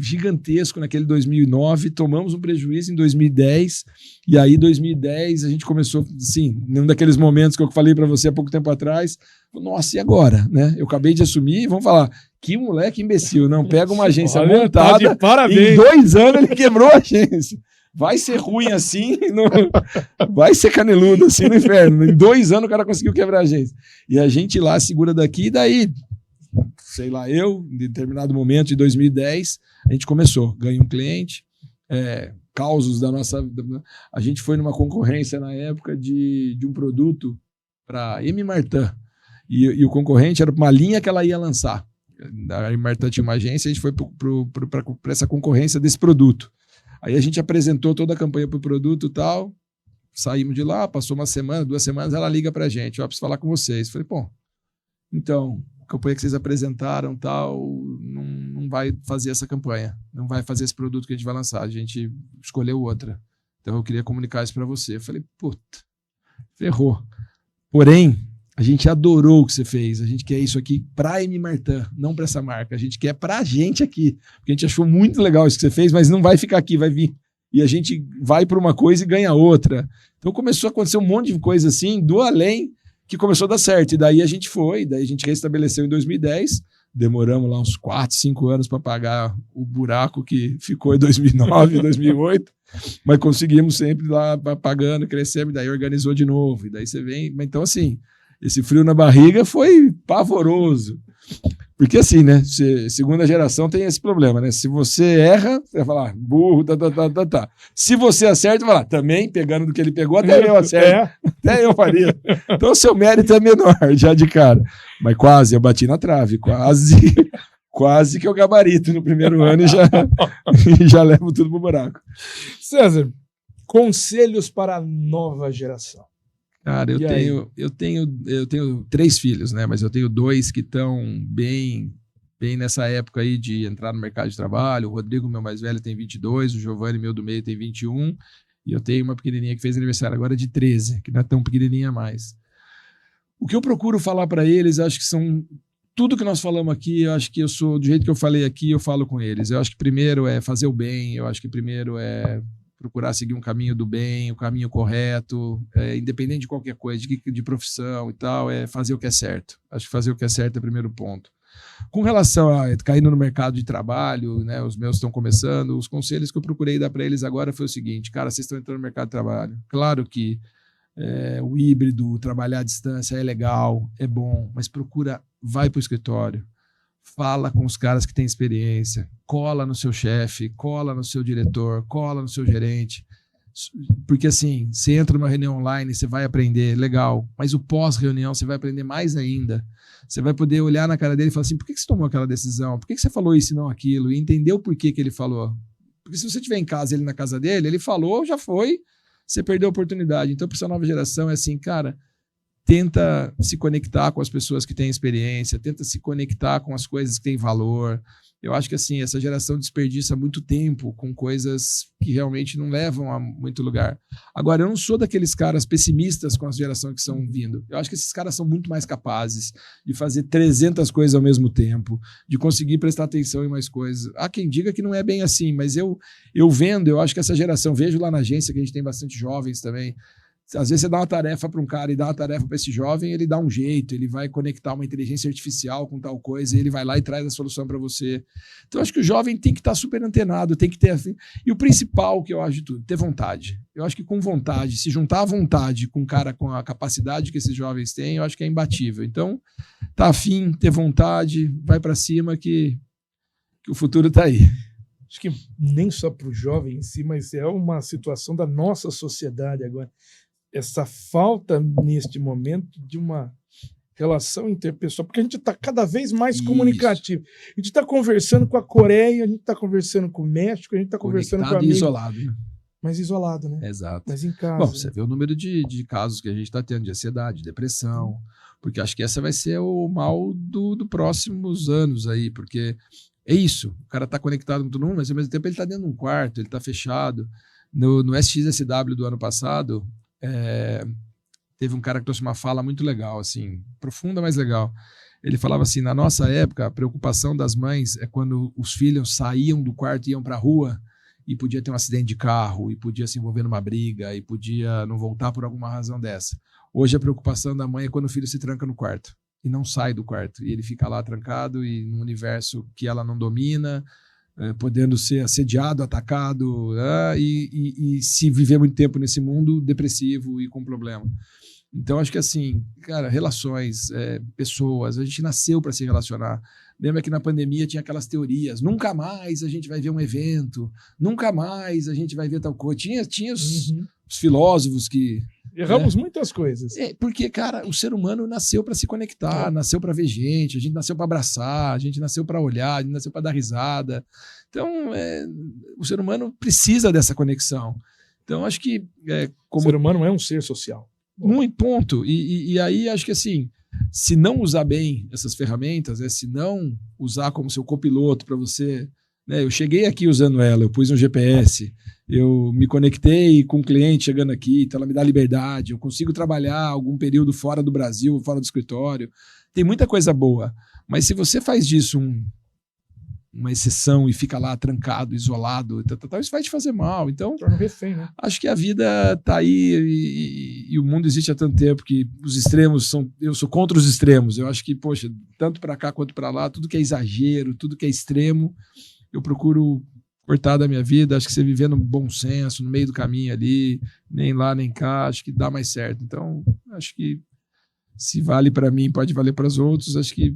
gigantesco naquele 2009, tomamos um prejuízo em 2010, e aí em 2010 a gente começou, assim, num daqueles momentos que eu falei para você há pouco tempo atrás, nossa, e agora? Né? Eu acabei de assumir, vamos falar, que moleque imbecil, não, pega uma agência montada, tá em 2 anos ele quebrou a agência. Vai ser ruim assim, vai ser caneludo assim no inferno. Em 2 anos o cara conseguiu quebrar a agência. E a gente lá segura daqui, e daí... sei lá, em determinado momento de 2010, a gente começou, ganhei um cliente, causos da nossa... A gente foi numa concorrência na época de um produto para M. Martin, e o concorrente era uma linha que ela ia lançar. A M. Martin tinha uma agência, a gente foi para essa concorrência desse produto. Aí a gente apresentou toda a campanha para o produto e tal, saímos de lá, passou 1 semana, 2 semanas, ela liga para a gente, preciso falar com vocês. Falei, pô, então, a campanha que vocês apresentaram, tal, não vai fazer essa campanha, não vai fazer esse produto que a gente vai lançar, a gente escolheu outra. Então eu queria comunicar isso para você. Eu falei, puta, ferrou. Porém, a gente adorou o que você fez, a gente quer isso aqui para M. Martin, não para essa marca, a gente quer pra gente aqui, porque a gente achou muito legal isso que você fez, mas não vai ficar aqui, vai vir. E a gente vai para uma coisa e ganha outra. Então começou a acontecer um monte de coisa assim, do além, que começou a dar certo. E daí a gente foi, daí a gente restabeleceu em 2010, demoramos lá uns 4, 5 anos para pagar o buraco que ficou em 2009, 2008, mas conseguimos sempre lá pagando, crescemos, e daí organizou de novo. E daí você vem, então assim, esse frio na barriga foi pavoroso. Porque assim, né? Segunda geração tem esse problema, né? Se você erra, você vai falar, burro, tá. Se você acerta, vai falar, também, pegando do que ele pegou, até eu acerto. Até eu faria. Então o seu mérito é menor, já de cara. Mas quase, eu bati na trave, quase que eu gabarito no primeiro ano e já levo tudo pro buraco. César, conselhos para a nova geração. Cara, eu tenho 3 filhos, né? Mas eu tenho 2 que estão bem nessa época aí de entrar no mercado de trabalho. O Rodrigo, meu mais velho, tem 22, o Giovanni, meu do meio, tem 21, e eu tenho uma pequenininha que fez aniversário agora de 13, que não é tão pequenininha mais. O que eu procuro falar para eles, acho que são tudo que nós falamos aqui, eu acho que eu sou, do jeito que eu falei aqui, eu falo com eles. Eu acho que primeiro é fazer o bem, eu acho que primeiro é procurar seguir um caminho do bem, o caminho correto, independente de qualquer coisa, de profissão e tal, é fazer o que é certo. Acho que fazer o que é certo é o primeiro ponto. Com relação a caindo no mercado de trabalho, né, os meus estão começando, os conselhos que eu procurei dar para eles agora foi o seguinte, cara, vocês estão entrando no mercado de trabalho. Claro que o híbrido, trabalhar à distância é legal, é bom, mas vai para o escritório, fala com os caras que têm experiência, cola no seu chefe, cola no seu diretor, cola no seu gerente, porque assim, você entra numa reunião online, você vai aprender, legal, mas o pós-reunião você vai aprender mais ainda, você vai poder olhar na cara dele e falar assim, por que você tomou aquela decisão? Por que você falou isso e não aquilo? E entender o porquê que ele falou. Porque se você estiver em casa, ele na casa dele, ele falou, já foi, você perdeu a oportunidade. Então, para essa nova geração é assim, cara, tenta se conectar com as pessoas que têm experiência, tenta se conectar com as coisas que têm valor. Eu acho que assim, essa geração desperdiça muito tempo com coisas que realmente não levam a muito lugar. Agora, eu não sou daqueles caras pessimistas com as gerações que estão vindo. Eu acho que esses caras são muito mais capazes de fazer 300 coisas ao mesmo tempo, de conseguir prestar atenção em mais coisas. Há quem diga que não é bem assim, mas eu vendo, eu acho que essa geração, vejo lá na agência que a gente tem bastante jovens também, às vezes você dá uma tarefa para um cara e dá uma tarefa para esse jovem, ele dá um jeito, ele vai conectar uma inteligência artificial com tal coisa, e ele vai lá e traz a solução para você. Então, eu acho que o jovem tem que estar super antenado, tem que ter... E o principal que eu acho de tudo, ter vontade. Eu acho que com vontade, se juntar a vontade com um cara com a capacidade que esses jovens têm, eu acho que é imbatível. Então, tá afim, ter vontade, vai para cima que o futuro tá aí. Acho que nem só para o jovem em si, mas é uma situação da nossa sociedade agora. Essa falta, neste momento, de uma relação interpessoal, porque a gente está cada vez mais comunicativo. A gente está conversando com a Coreia, a gente está conversando com o México, a gente está conversando com a amiga. Isolado, né? Mas isolado, né? Exato. Mas em casa. Bom, você vê o número de casos que a gente está tendo de ansiedade, depressão, porque acho que essa vai ser o mal dos próximos anos aí, porque é isso, o cara está conectado com todo mundo, mas ao mesmo tempo ele está dentro de um quarto, ele está fechado. No SXSW do ano passado, teve um cara que trouxe uma fala muito legal, assim, profunda, mas legal. Ele falava assim, na nossa época, a preocupação das mães é quando os filhos saíam do quarto e iam para a rua e podia ter um acidente de carro, e podia se envolver numa briga, e podia não voltar por alguma razão dessa. Hoje a preocupação da mãe é quando o filho se tranca no quarto e não sai do quarto, e ele fica lá trancado e num universo que ela não domina, podendo ser assediado, atacado, e se viver muito tempo nesse mundo depressivo e com problema. Então, acho que assim, cara, relações, pessoas, a gente nasceu para se relacionar. Lembra que na pandemia tinha aquelas teorias, nunca mais a gente vai ver um evento, nunca mais a gente vai ver tal coisa. Tinha os filósofos que... Erramos muitas coisas. Porque, cara, o ser humano nasceu para se conectar, nasceu para ver gente, a gente nasceu para abraçar, a gente nasceu para olhar, a gente nasceu para dar risada. Então, o ser humano precisa dessa conexão. Então, acho que... O ser humano é um ser social. Muito ponto. E aí, acho que assim, se não usar bem essas ferramentas, se não usar como seu copiloto para você... Eu cheguei aqui usando ela, eu pus um GPS, eu me conectei com o cliente chegando aqui, então ela me dá liberdade, eu consigo trabalhar algum período fora do Brasil, fora do escritório. Tem muita coisa boa, mas se você faz disso uma exceção e fica lá trancado, isolado, isso vai te fazer mal. Então, refém, né? Acho que a vida tá aí e o mundo existe há tanto tempo que os extremos eu sou contra os extremos. Eu acho que, poxa, tanto para cá quanto para lá, tudo que é exagero, tudo que é extremo, eu procuro cortar da minha vida. Acho que você viver no bom senso, no meio do caminho ali, nem lá nem cá, acho que dá mais certo. Então, acho que se vale para mim, pode valer para os outros. Acho que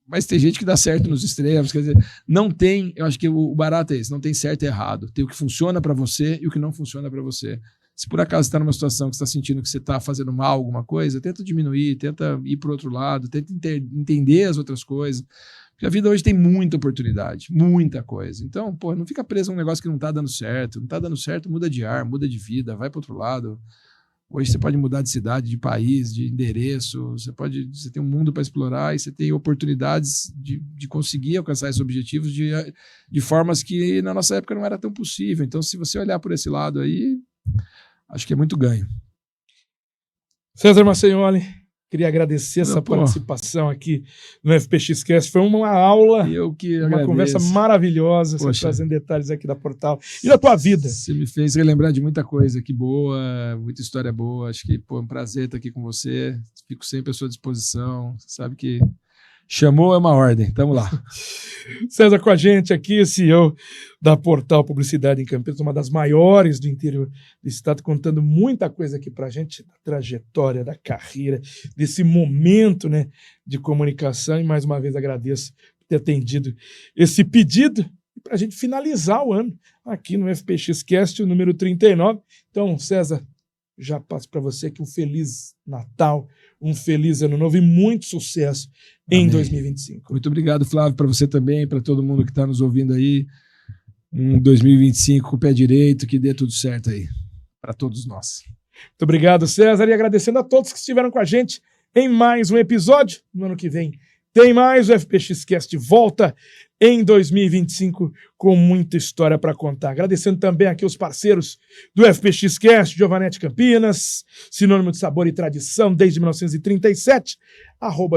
mas tem gente que dá certo nos extremos, quer dizer, não tem, eu acho que o barato é esse, não tem certo e errado, tem o que funciona para você e o que não funciona para você. Se por acaso está numa situação que você está sentindo que você está fazendo mal alguma coisa, tenta diminuir, tenta ir para o outro lado, tenta entender as outras coisas, porque a vida hoje tem muita oportunidade, muita coisa. Então, pô, não fica preso a um negócio que não está dando certo, muda de ar, muda de vida, vai para outro lado. Hoje você pode mudar de cidade, de país, de endereço, você tem um mundo para explorar e você tem oportunidades de conseguir alcançar esses objetivos de formas que na nossa época não era tão possível. Então, se você olhar por esse lado aí, acho que é muito ganho. César Masseioli, queria agradecer essa participação aqui no FPXcast. Foi uma aula, uma conversa maravilhosa, você trazendo detalhes aqui da Portal e da tua vida. Você me fez relembrar de muita coisa, que boa, muita história boa. Acho que é um prazer estar aqui com você. Fico sempre à sua disposição. Você sabe que chamou é uma ordem. Tamo lá. César com a gente aqui, CEO da Portal Publicidade em Campinas, uma das maiores do interior do estado, contando muita coisa aqui pra gente, da trajetória, da carreira, desse momento, né, de comunicação. E mais uma vez agradeço por ter atendido esse pedido para a gente finalizar o ano aqui no FPXcast, o número 39. Então, César, já passo para você aqui um Feliz Natal, um feliz Ano Novo e muito sucesso em 2025. Muito obrigado, Flávio, para você também, para todo mundo que está nos ouvindo aí. Um 2025 com o pé direito, que dê tudo certo aí, para todos nós. Muito obrigado, César, e agradecendo a todos que estiveram com a gente em mais um episódio. No ano que vem tem mais, o FPXcast volta em 2025 com muita história para contar. Agradecendo também aqui os parceiros do FPXcast, Giovanetti Campinas, sinônimo de sabor e tradição desde 1937,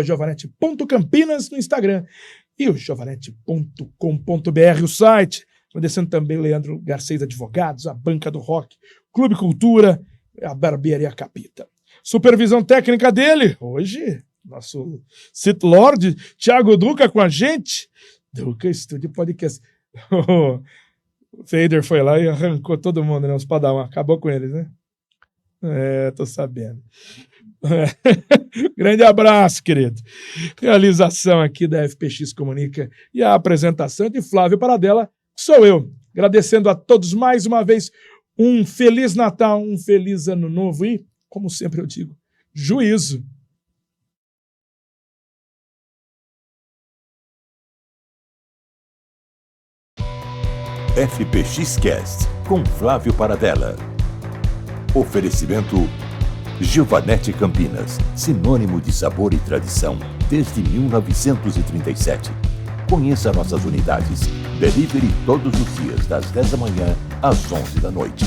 @giovanetti.campinas no Instagram e o giovanetti.com.br, o site. Agradecendo também o Leandro Garcês Advogados, a Banca do Rock, Clube Cultura, a Barbearia Capita. Supervisão técnica dele, hoje, nosso Sith Lord, Thiago Duca com a gente. Duca Estúdio Podcast. O Fader foi lá e arrancou todo mundo, né? Os Padawan. Acabou com eles, né? Tô sabendo. Grande abraço, querido. Realização aqui da FPX Comunica e a apresentação de Flávio Paradella, sou eu. Agradecendo a todos mais uma vez. Um Feliz Natal, um Feliz Ano Novo e, como sempre eu digo, juízo. FPXcast, com Flávio Paradella. Oferecimento Giovanetti Campinas, sinônimo de sabor e tradição desde 1937. Conheça nossas unidades. Delivery todos os dias, das 10 da manhã às 11 da noite.